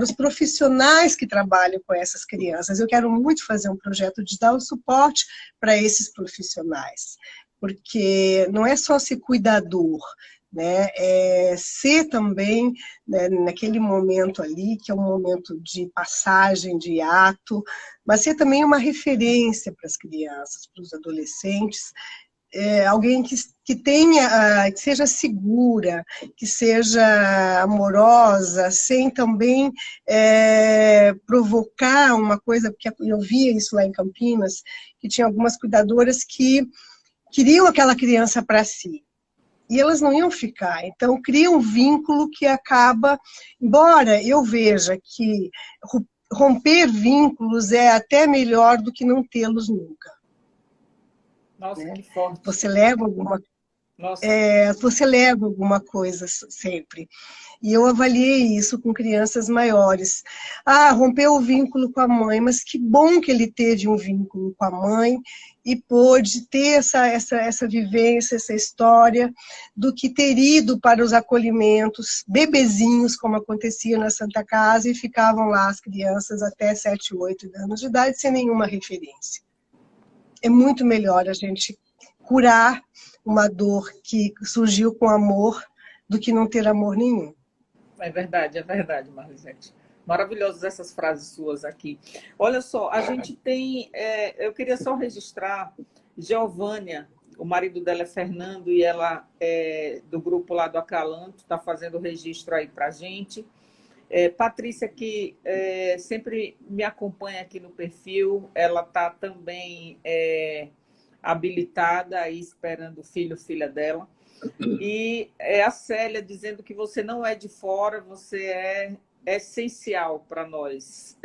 os profissionais que trabalham com essas crianças. Eu quero muito fazer um projeto de dar o suporte para esses profissionais, porque não é só ser cuidador, né, ser também, né, naquele momento ali, que é um momento de passagem, de ato, mas ser também uma referência para as crianças, para os adolescentes, alguém que tenha, que seja segura, que seja amorosa, sem também provocar uma coisa, porque eu via isso lá em Campinas, que tinha algumas cuidadoras que queriam aquela criança para si, e elas não iam ficar, então cria um vínculo que acaba, embora eu veja que romper vínculos é até melhor do que não tê-los nunca. Nossa, né? que forte. Você leva alguma... Nossa. Você leva alguma coisa sempre. E eu avaliei isso com crianças maiores. Ah, rompeu o vínculo com a mãe, mas que bom que ele teve um vínculo com a mãe e pôde ter essa vivência, essa história, do que ter ido para os acolhimentos, bebezinhos, como acontecia na Santa Casa, e ficavam lá as crianças até 7, 8 anos de idade, sem nenhuma referência. É muito melhor a gente curar uma dor que surgiu com amor do que não ter amor nenhum. É verdade, Marlisete. Maravilhosas essas frases suas aqui. Olha só, a gente tem. Eu queria só registrar Geovânia, o marido dela é Fernando, e ela é do grupo lá do Acalanto, está fazendo o registro aí para a gente. Patrícia, que sempre me acompanha aqui no perfil, ela está também habilitada aí, esperando o filho, filha dela. E a Célia dizendo que você não é de fora, você é essencial para nós,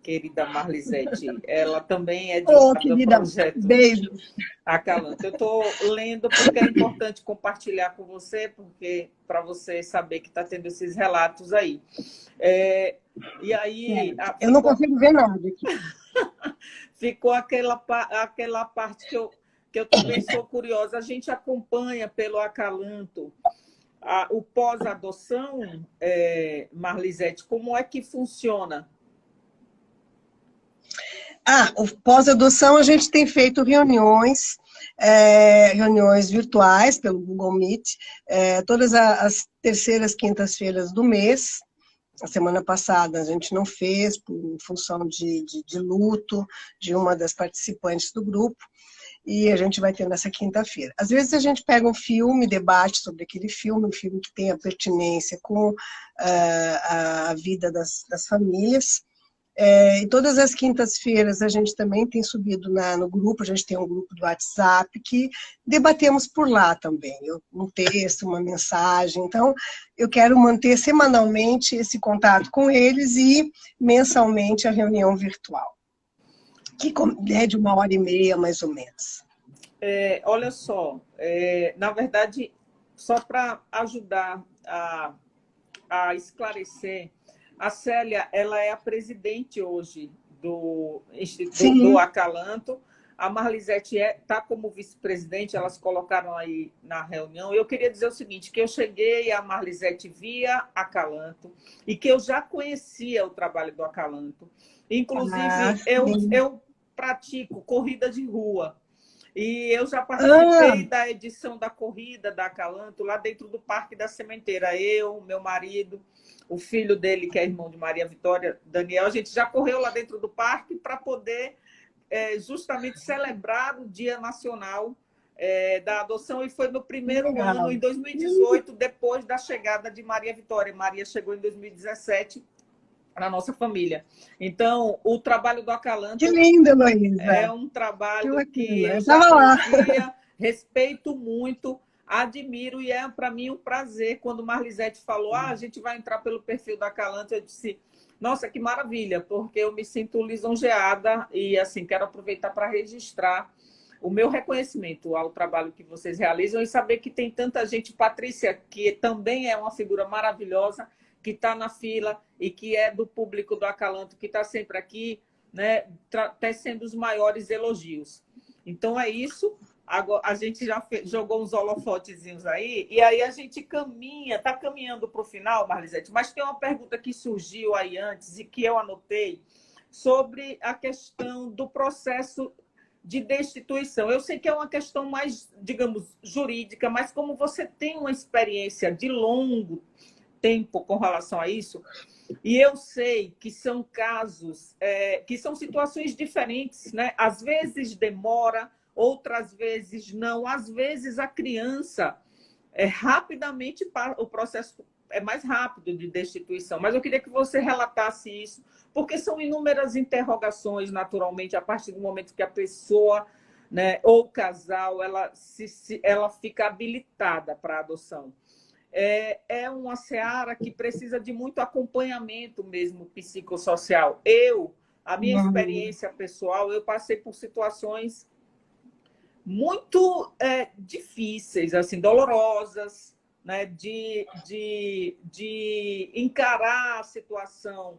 querida Marlisete. Ela também é de lá do Querida, projeto beijo. Acalanto. Eu estou lendo porque é importante compartilhar com você, porque para você saber que está tendo esses relatos aí. E aí eu não consigo ver nada aqui. Ficou aquela parte que eu também sou curiosa. A gente acompanha pelo Acalanto o pós-adoção, Marlisete, como é que funciona? O pós-adoção, a gente tem feito reuniões virtuais pelo Google Meet, todas as terceiras, quintas-feiras do mês. A semana passada a gente não fez, em função de luto de uma das participantes do grupo, e a gente vai ter nessa quinta-feira. Às vezes a gente pega um filme, debate sobre aquele filme, um filme que tenha pertinência com a vida das famílias. E todas as quintas-feiras a gente também tem subido no grupo, a gente tem um grupo do WhatsApp que debatemos por lá também, um texto, uma mensagem. Então, eu quero manter semanalmente esse contato com eles e mensalmente a reunião virtual, que é de 1h30, mais ou menos. Olha só, na verdade, só para ajudar a esclarecer, a Célia, ela é a presidente hoje do Instituto do Acalanto. A Marlisete está como vice-presidente, elas colocaram aí na reunião. Eu queria dizer o seguinte, que eu cheguei a Marlisete via Acalanto e que eu já conhecia o trabalho do Acalanto. Inclusive, eu pratico corrida de rua. E eu já participei da edição da corrida da Acalanto, lá dentro do Parque da Sementeira. Eu, meu marido, o filho dele, que é irmão de Maria Vitória, Daniel, a gente já correu lá dentro do parque para poder justamente celebrar o Dia Nacional da Adoção, e foi no primeiro ano, em 2018, depois da chegada de Maria Vitória. Maria chegou em 2017 na nossa família. Então, o trabalho do Acalanto... Que lindo, Heloísa! É um trabalho que eu já conhecia, respeito muito, admiro, e é para mim um prazer. Quando Marlisete falou, a gente vai entrar pelo perfil da Acalanto, eu disse, nossa, que maravilha, porque eu me sinto lisonjeada e, assim, quero aproveitar para registrar o meu reconhecimento ao trabalho que vocês realizam e saber que tem tanta gente. Patrícia, que também é uma figura maravilhosa, que está na fila e que é do público do Acalanto, que está sempre aqui, né, tecendo os maiores elogios. Então é isso. Agora, a gente já jogou uns holofotezinhos aí, e aí a gente está caminhando para o final, Marlisete, mas tem uma pergunta que surgiu aí antes e que eu anotei sobre a questão do processo de destituição. Eu sei que é uma questão mais, digamos, jurídica, mas como você tem uma experiência de longo tempo com relação a isso, e eu sei que são casos, que são situações diferentes, né? Às vezes demora, outras vezes não, às vezes a criança rapidamente, o processo é mais rápido de destituição, mas eu queria que você relatasse isso, porque são inúmeras interrogações, naturalmente, a partir do momento que a pessoa, né, ou o casal, ela fica habilitada para a adoção. É uma seara que precisa de muito acompanhamento mesmo psicossocial. A minha experiência pessoal, eu passei por situações muito difíceis, assim, dolorosas, né, de encarar a situação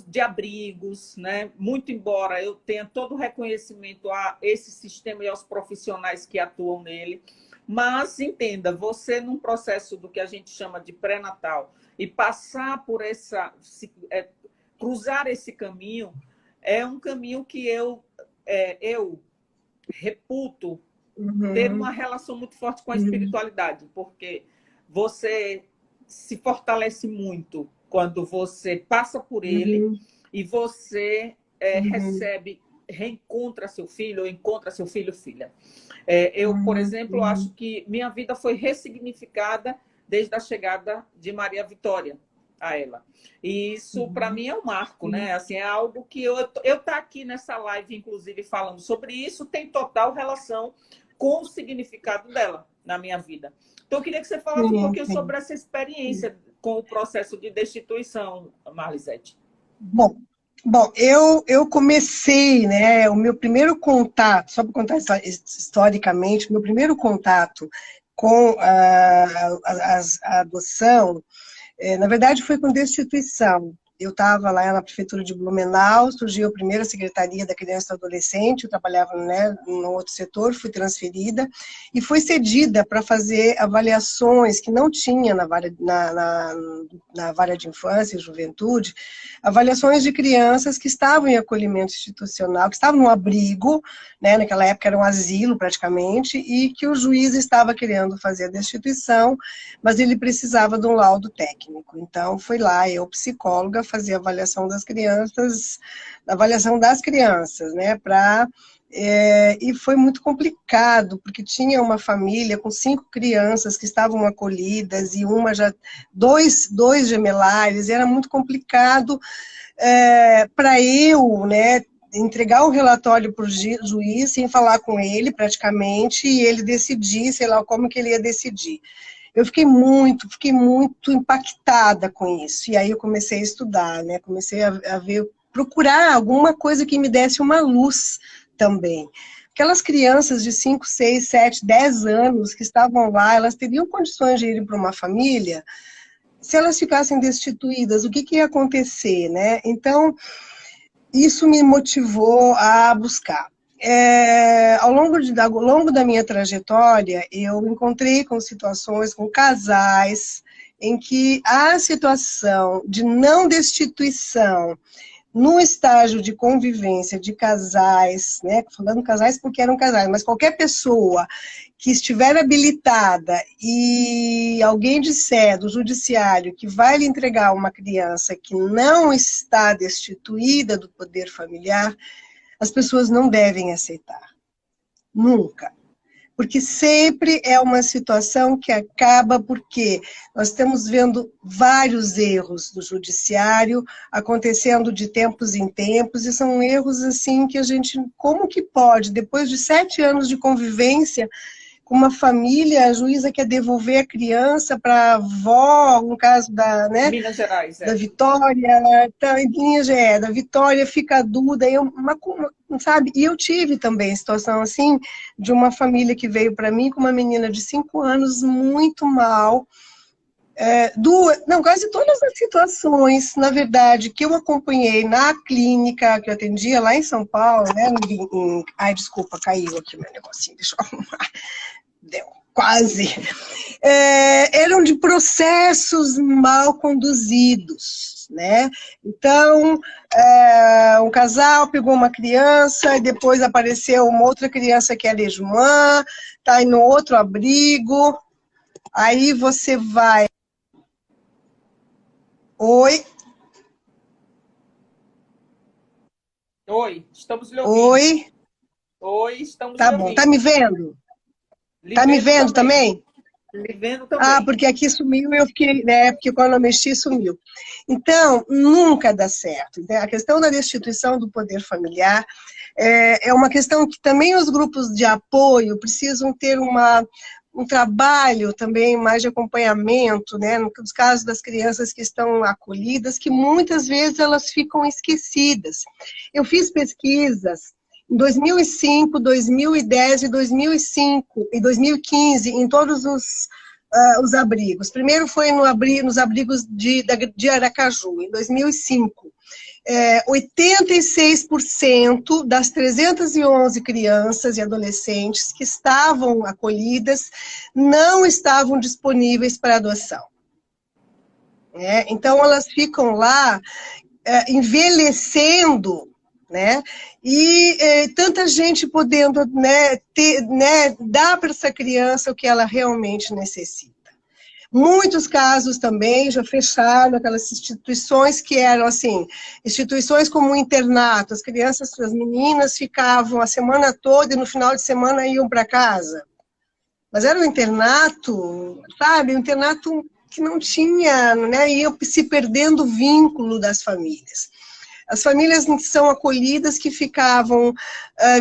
de abrigos, né? Muito embora eu tenha todo o reconhecimento a esse sistema e aos profissionais que atuam nele, mas entenda, você num processo do que a gente chama de pré-natal e passar por cruzar esse caminho, é um caminho que eu reputo ter uma relação muito forte com a espiritualidade, porque você se fortalece muito quando você passa por ele e você recebe, reencontra seu filho, ou encontra seu filho ou filha. Eu, por exemplo, acho que minha vida foi ressignificada desde a chegada de Maria Vitória a ela. E isso, para mim, é um marco, né? Assim, é algo que eu tá aqui nessa live, inclusive, falando sobre isso, tem total relação com o significado dela na minha vida. Então, eu queria que você falasse um pouquinho sobre essa experiência com o processo de destituição, Marlisete. Bom, eu comecei, né, o meu primeiro contato, só para contar historicamente, meu primeiro contato com a adoção, na verdade, foi com destituição. Eu estava lá na prefeitura de Blumenau, surgiu a primeira secretaria da criança e do adolescente, eu trabalhava, né, num outro setor, fui transferida e fui cedida para fazer avaliações que não tinha na vara de infância e juventude, avaliações de crianças que estavam em acolhimento institucional, que estavam no abrigo, né, naquela época era um asilo praticamente, e que o juiz estava querendo fazer a destituição, mas ele precisava de um laudo técnico. Então, fui lá, eu, psicóloga, fazer a avaliação das crianças, né, e foi muito complicado, porque tinha uma família com 5 crianças que estavam acolhidas, e dois gemelares, e era muito complicado para eu, né, entregar o relatório para o juiz, sem falar com ele praticamente, e ele decidir, sei lá como que ele ia decidir. Eu fiquei muito impactada com isso, e aí eu comecei a estudar, né, comecei a procurar alguma coisa que me desse uma luz também. Aquelas crianças de 5, 6, 7, 10 anos que estavam lá, elas teriam condições de ir para uma família? Se elas ficassem destituídas, o que ia acontecer, né? Então, isso me motivou a buscar. Ao longo da minha trajetória, eu encontrei com situações, com casais, em que a situação de não destituição no estágio de convivência de casais, né, falando casais porque eram casais, mas qualquer pessoa que estiver habilitada e alguém disser do judiciário que vai lhe entregar uma criança que não está destituída do poder familiar, as pessoas não devem aceitar. Nunca. Porque sempre é uma situação que acaba porque nós estamos vendo vários erros do judiciário acontecendo de tempos em tempos, e são erros assim que a gente, como que pode, depois de 7 anos de convivência com uma família, a juíza quer devolver a criança para a avó, no caso da, né, Minas Gerais, da Vitória, tá, em Minas Gerais, da Vitória fica Duda, sabe? E eu tive também situação assim, de uma família que veio para mim com uma menina de 5 anos, muito mal, quase todas as situações, na verdade, que eu acompanhei na clínica, que eu atendia lá em São Paulo, né, ai, desculpa, caiu aqui meu negocinho, deixa eu arrumar, deu, quase, eram de processos mal conduzidos, né? Então, um casal pegou uma criança e depois apareceu uma outra criança que é irmã, tá no outro abrigo, aí você vai... Oi? Oi, estamos lhe ouvindo. Oi? Oi, estamos tá lhe bom, ouvindo. tá me vendo? Tá me vendo também? Lhe vendo também. Ah, porque aqui sumiu e eu fiquei, né, porque quando eu mexi, sumiu. Então, nunca dá certo. A questão da destituição do poder familiar é uma questão que também os grupos de apoio precisam ter um trabalho também mais de acompanhamento, né, nos casos das crianças que estão acolhidas, que muitas vezes elas ficam esquecidas. Eu fiz pesquisas Em 2005, 2010 e 2015, em todos os abrigos. Primeiro foi nos abrigos de Aracaju, em 2005. 86% das 311 crianças e adolescentes que estavam acolhidas não estavam disponíveis para adoção. Então, elas ficam lá envelhecendo, né? E tanta gente podendo, né, dar para essa criança o que ela realmente necessita. Muitos casos também já fecharam aquelas instituições que eram assim, instituições como um internato, as crianças, as meninas ficavam a semana toda e no final de semana iam para casa. Mas era um internato, sabe, um internato que não tinha, né, ia se perdendo o vínculo das famílias. As famílias são acolhidas que ficavam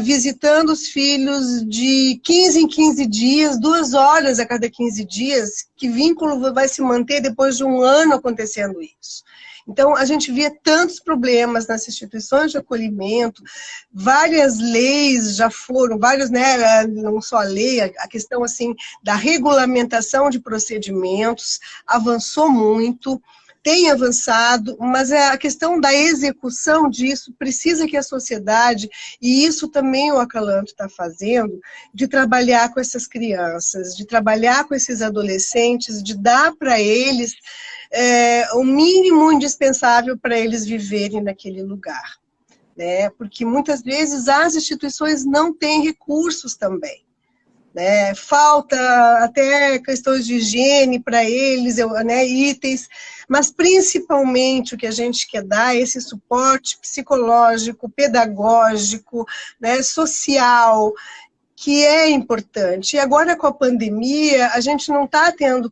visitando os filhos de 15 em 15 dias, 2 horas a cada 15 dias. Que vínculo vai se manter depois de um ano acontecendo isso? Então, a gente via tantos problemas nas instituições de acolhimento, várias leis já foram, né, não só a lei, a questão assim da regulamentação de procedimentos avançou muito, tem avançado, mas a questão da execução disso precisa que a sociedade, e isso também o Acalanto está fazendo, de trabalhar com essas crianças, de trabalhar com esses adolescentes, de dar para eles o mínimo indispensável para eles viverem naquele lugar. Né? Porque muitas vezes as instituições não têm recursos também. Né? Falta até questões de higiene para eles, né, itens, mas principalmente o que a gente quer dar é esse suporte psicológico, pedagógico, né, social, que é importante. E agora com a pandemia, a gente não está tendo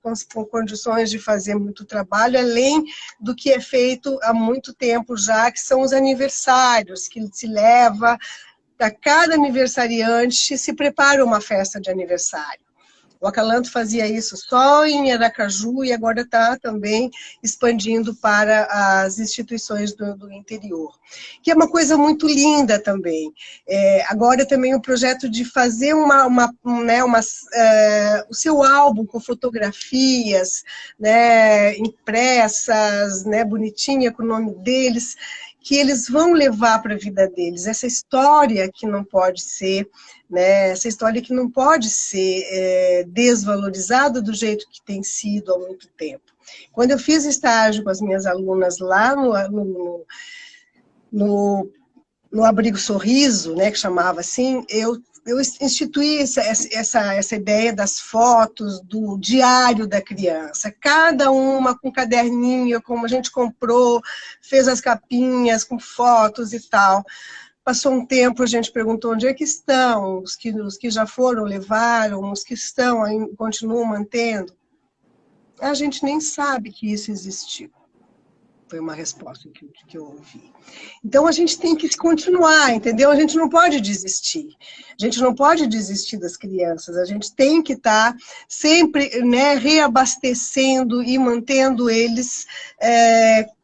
condições de fazer muito trabalho, além do que é feito há muito tempo já, que são os aniversários, que se leva... A cada aniversariante se prepara uma festa de aniversário. O Acalanto fazia isso só em Aracaju e agora está também expandindo para as instituições do interior. Que é uma coisa muito linda também. Agora também o projeto de fazer o seu álbum com fotografias, né, impressas, né, bonitinha com o nome deles, que eles vão levar para a vida deles, essa história que não pode ser, né, essa história que não pode ser desvalorizada do jeito que tem sido há muito tempo. Quando eu fiz estágio com as minhas alunas lá no Abrigo Sorriso, né, que chamava assim, eu instituí essa ideia das fotos, do diário da criança, cada uma com caderninho, como a gente comprou, fez as capinhas com fotos e tal. Passou um tempo, a gente perguntou onde é que estão, os que já foram, levaram, os que estão, continuam mantendo. A gente nem sabe que isso existiu. Foi uma resposta que eu ouvi. Então, a gente tem que continuar, entendeu? A gente não pode desistir. A gente não pode desistir das crianças. A gente tem que estar sempre, né, reabastecendo e mantendo eles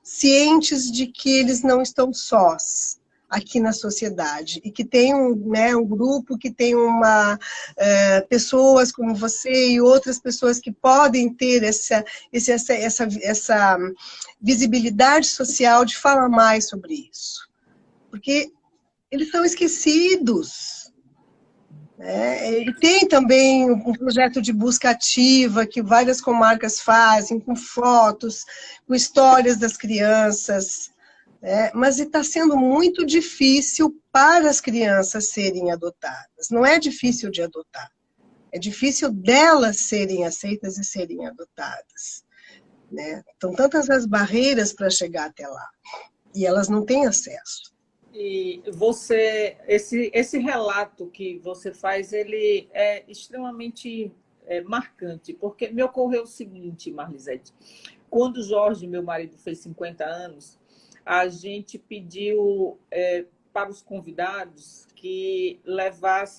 cientes de que eles não estão sós aqui na sociedade, e que tem um grupo, que tem pessoas como você e outras pessoas que podem ter essa visibilidade social de falar mais sobre isso. Porque eles são esquecidos. E tem também um projeto de busca ativa que várias comarcas fazem, com fotos, com histórias das crianças, mas está sendo muito difícil para as crianças serem adotadas. Não é difícil de adotar, é difícil delas serem aceitas e serem adotadas. Né? Então, tantas as barreiras para chegar até lá, e elas não têm acesso. E esse relato que você faz, ele é extremamente marcante, porque me ocorreu o seguinte, Marlisete, quando o Jorge, meu marido, fez 50 anos, a gente pediu para os convidados que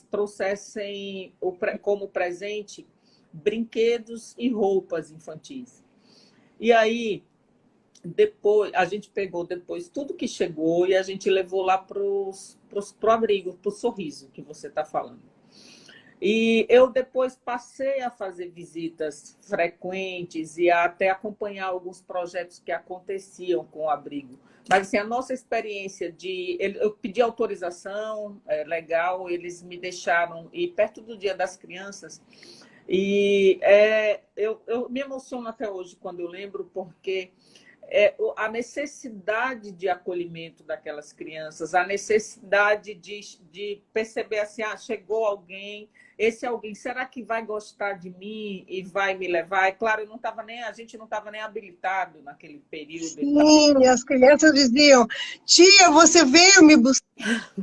trouxessem como presente brinquedos e roupas infantis. E aí depois, a gente pegou depois tudo que chegou e a gente levou lá para o abrigo, para o Sorriso, que você está falando. E eu depois passei a fazer visitas frequentes e a até acompanhar alguns projetos que aconteciam com o abrigo. Mas assim, a nossa experiência eu pedi autorização legal, eles me deixaram ir perto do Dia das Crianças. E eu me emociono até hoje quando eu lembro, porque a necessidade de acolhimento daquelas crianças, a necessidade de perceber assim, chegou alguém, esse alguém, será que vai gostar de mim e vai me levar? É claro, a gente não estava nem habilitado naquele período. Sim, as crianças diziam, tia, você veio me buscar.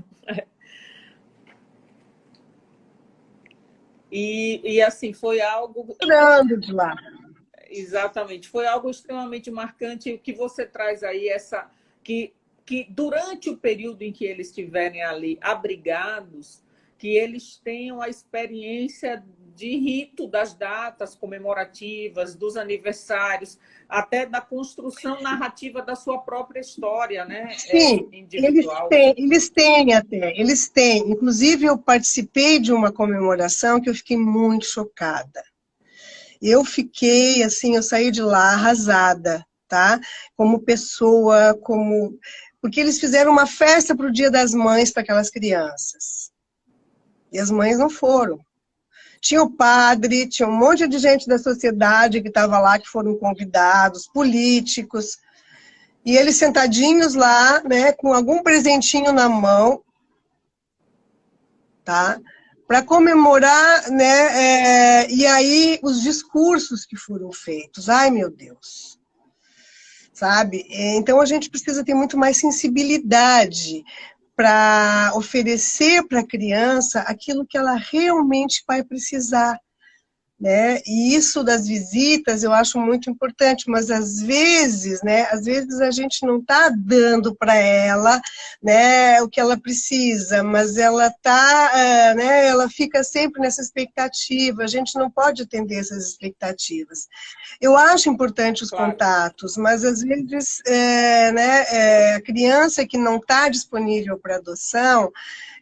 E assim, foi algo... de lá. Exatamente, foi algo extremamente marcante. O que você traz aí, que durante o período em que eles estiverem ali abrigados, que eles tenham a experiência de rito das datas comemorativas, dos aniversários, até da construção narrativa da sua própria história, né? Sim, Individual. Eles têm. Inclusive, eu participei de uma comemoração que eu fiquei muito chocada. Eu fiquei, assim, eu saí de lá arrasada, tá? Como pessoa, porque eles fizeram uma festa para o Dia das Mães para aquelas crianças. E as mães não foram. Tinha o padre, tinha um monte de gente da sociedade que estava lá, que foram convidados, políticos, e eles sentadinhos lá, né, com algum presentinho na mão, tá? Para comemorar, né, e aí os discursos que foram feitos. Ai, meu Deus. Sabe? Então a gente precisa ter muito mais sensibilidade para oferecer para a criança aquilo que ela realmente vai precisar. Né? E isso das visitas eu acho muito importante, mas às vezes, né, a gente não está dando para ela, né, o que ela precisa, mas ela né, ela fica sempre nessa expectativa, a gente não pode atender essas expectativas. Eu acho importante os contatos, mas às vezes né, a criança que não está disponível para adoção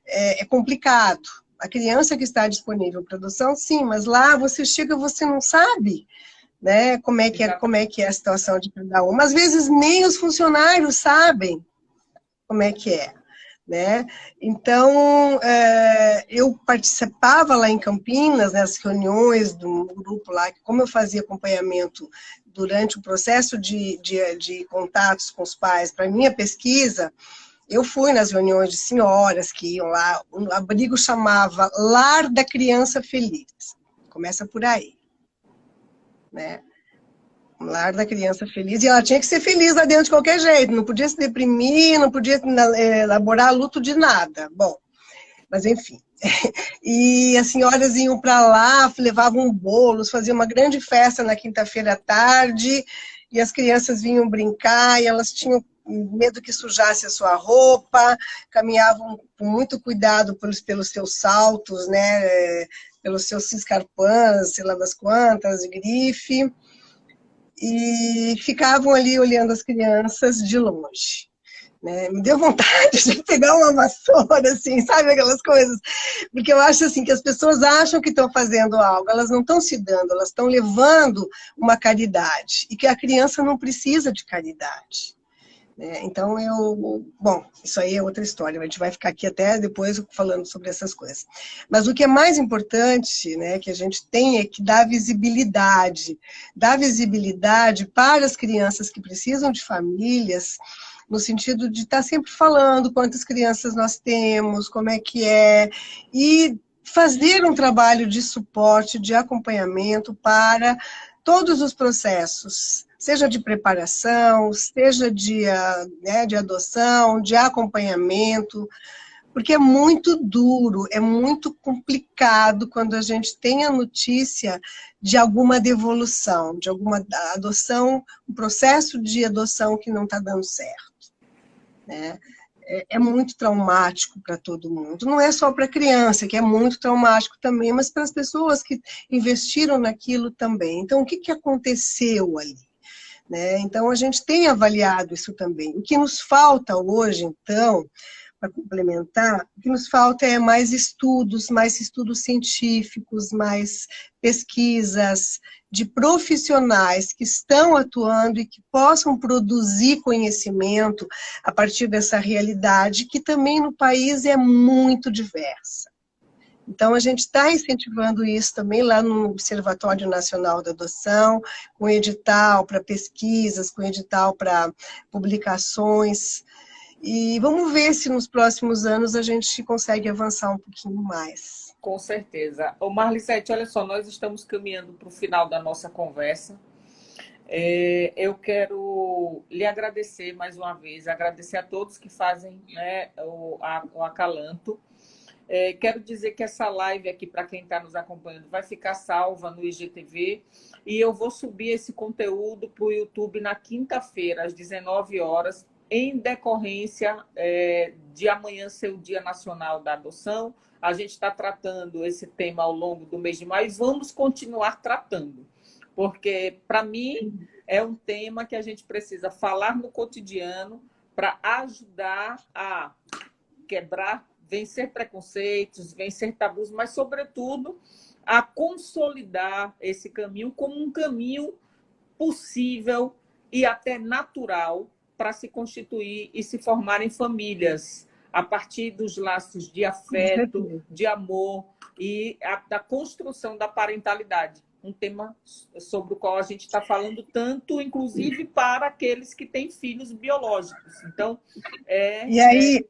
é complicado. A criança que está disponível para adoção, sim, mas lá você chega, você não sabe, né, como é que é a situação de cada um. Às vezes nem os funcionários sabem como é que é, né? Então, eu participava lá em Campinas, nas reuniões do grupo lá, que como eu fazia acompanhamento durante o processo de contatos com os pais para minha pesquisa, eu fui nas reuniões de senhoras que iam lá, o abrigo chamava Lar da Criança Feliz. Começa por aí, né? Lar da Criança Feliz, e ela tinha que ser feliz lá dentro de qualquer jeito, não podia se deprimir, não podia elaborar luto de nada. Bom, mas enfim. E as senhoras iam para lá, levavam bolos, faziam uma grande festa na quinta-feira à tarde, e as crianças vinham brincar, e elas tinham medo que sujasse a sua roupa, caminhavam com muito cuidado pelos seus saltos, né, pelos seus escarpins, sei lá das quantas, de grife, e ficavam ali olhando as crianças de longe. Né? Me deu vontade de pegar uma vassoura, assim, sabe aquelas coisas? Porque eu acho assim que as pessoas acham que estão fazendo algo, elas não estão se dando, elas estão levando uma caridade, e que a criança não precisa de caridade. Então, bom, isso aí é outra história, a gente vai ficar aqui até depois falando sobre essas coisas. Mas o que é mais importante, né, que a gente tem é que dar visibilidade para as crianças que precisam de famílias, no sentido de estar sempre falando quantas crianças nós temos, como é que é, e fazer um trabalho de suporte, de acompanhamento para todos os processos, seja de preparação, seja de adoção, de acompanhamento, porque é muito duro, é muito complicado quando a gente tem a notícia de alguma devolução, de alguma adoção, um processo de adoção que não está dando certo. Né? É muito traumático para todo mundo. Não é só para a criança, que é muito traumático também, mas para as pessoas que investiram naquilo também. Então, o que aconteceu ali? né? Então, a gente tem avaliado isso também. O que nos falta hoje, então, para complementar, o que nos falta é mais estudos científicos, mais pesquisas de profissionais que estão atuando e que possam produzir conhecimento a partir dessa realidade, que também no país é muito diversa. Então, a gente está incentivando isso também lá no Observatório Nacional da Adoção, com edital para pesquisas, com edital para publicações. E vamos ver se nos próximos anos a gente consegue avançar um pouquinho mais. Com certeza. Ô Marlicete, olha só, nós estamos caminhando para o final da nossa conversa. Eu quero lhe agradecer mais uma vez, agradecer a todos que fazem, né, o Acalanto. Quero dizer que essa live aqui, para quem está nos acompanhando, vai ficar salva no IGTV e eu vou subir esse conteúdo para o YouTube na quinta-feira, às 19 horas, em decorrência de amanhã ser o Dia Nacional da Adoção. A gente está tratando esse tema ao longo do mês de maio e vamos continuar tratando, porque, para mim, é um tema que a gente precisa falar no cotidiano para ajudar a quebrar, vencer preconceitos, vencer tabus, mas, sobretudo, a consolidar esse caminho como um caminho possível e até natural para se constituir e se formarem famílias a partir dos laços de afeto, de amor e da construção da parentalidade. Um tema sobre o qual a gente está falando tanto, inclusive para aqueles que têm filhos biológicos. Então, e aí...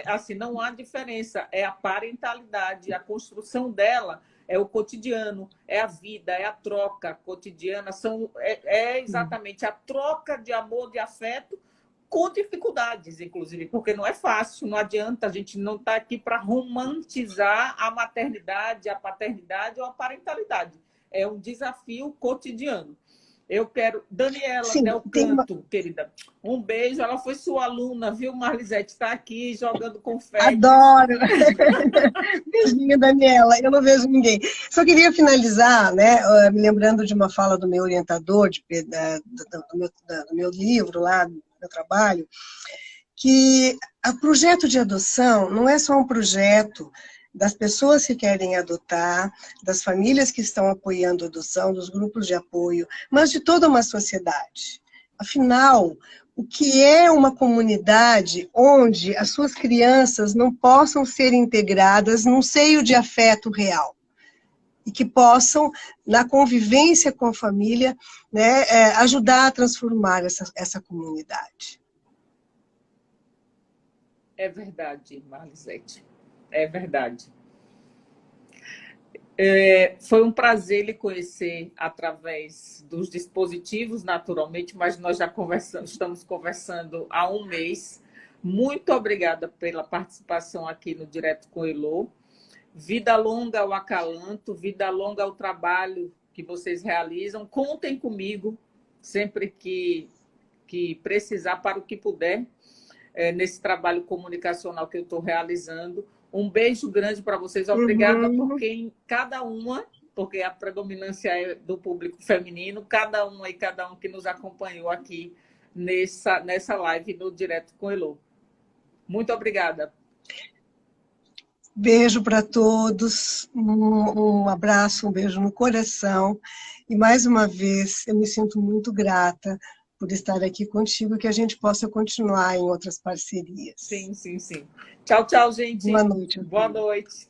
assim, não há diferença, é a parentalidade, a construção dela é o cotidiano, é a vida, é a troca cotidiana, é exatamente a troca de amor, de afeto, com dificuldades, inclusive, porque não é fácil, não adianta, a gente não está aqui para romantizar a maternidade, a paternidade ou a parentalidade, é um desafio cotidiano. Eu quero... Daniela Del Canto, querida, um beijo. Ela foi sua aluna, viu, Marlisete? Está aqui jogando confete. Adoro! Beijinho, Daniela. Eu não vejo ninguém. Só queria finalizar, né, me lembrando de uma fala do meu orientador, do meu livro lá, do meu trabalho, que o projeto de adoção não é só um projeto das pessoas que querem adotar, das famílias que estão apoiando a adoção, dos grupos de apoio, mas de toda uma sociedade. Afinal, o que é uma comunidade onde as suas crianças não possam ser integradas num seio de afeto real? E que possam, na convivência com a família, né, ajudar a transformar essa comunidade. É verdade, Marlisete. É verdade. Foi um prazer lhe conhecer através dos dispositivos, naturalmente, mas nós já estamos conversando há um mês. Muito obrigada pela participação aqui no Direto com Elô. Vida longa ao Acalanto, vida longa ao trabalho que vocês realizam. Contem comigo sempre que precisar, para o que puder, nesse trabalho comunicacional que eu estou realizando. Um beijo grande para vocês. Obrigada porque cada uma, porque a predominância é do público feminino, cada uma e cada um que nos acompanhou aqui nessa live no Direto com Elô. Muito obrigada. Beijo para todos, um abraço, um beijo no coração. E mais uma vez, eu me sinto muito grata por estar aqui contigo, que a gente possa continuar em outras parcerias. Sim, sim, sim. Tchau, tchau, gente. Boa noite. Boa noite.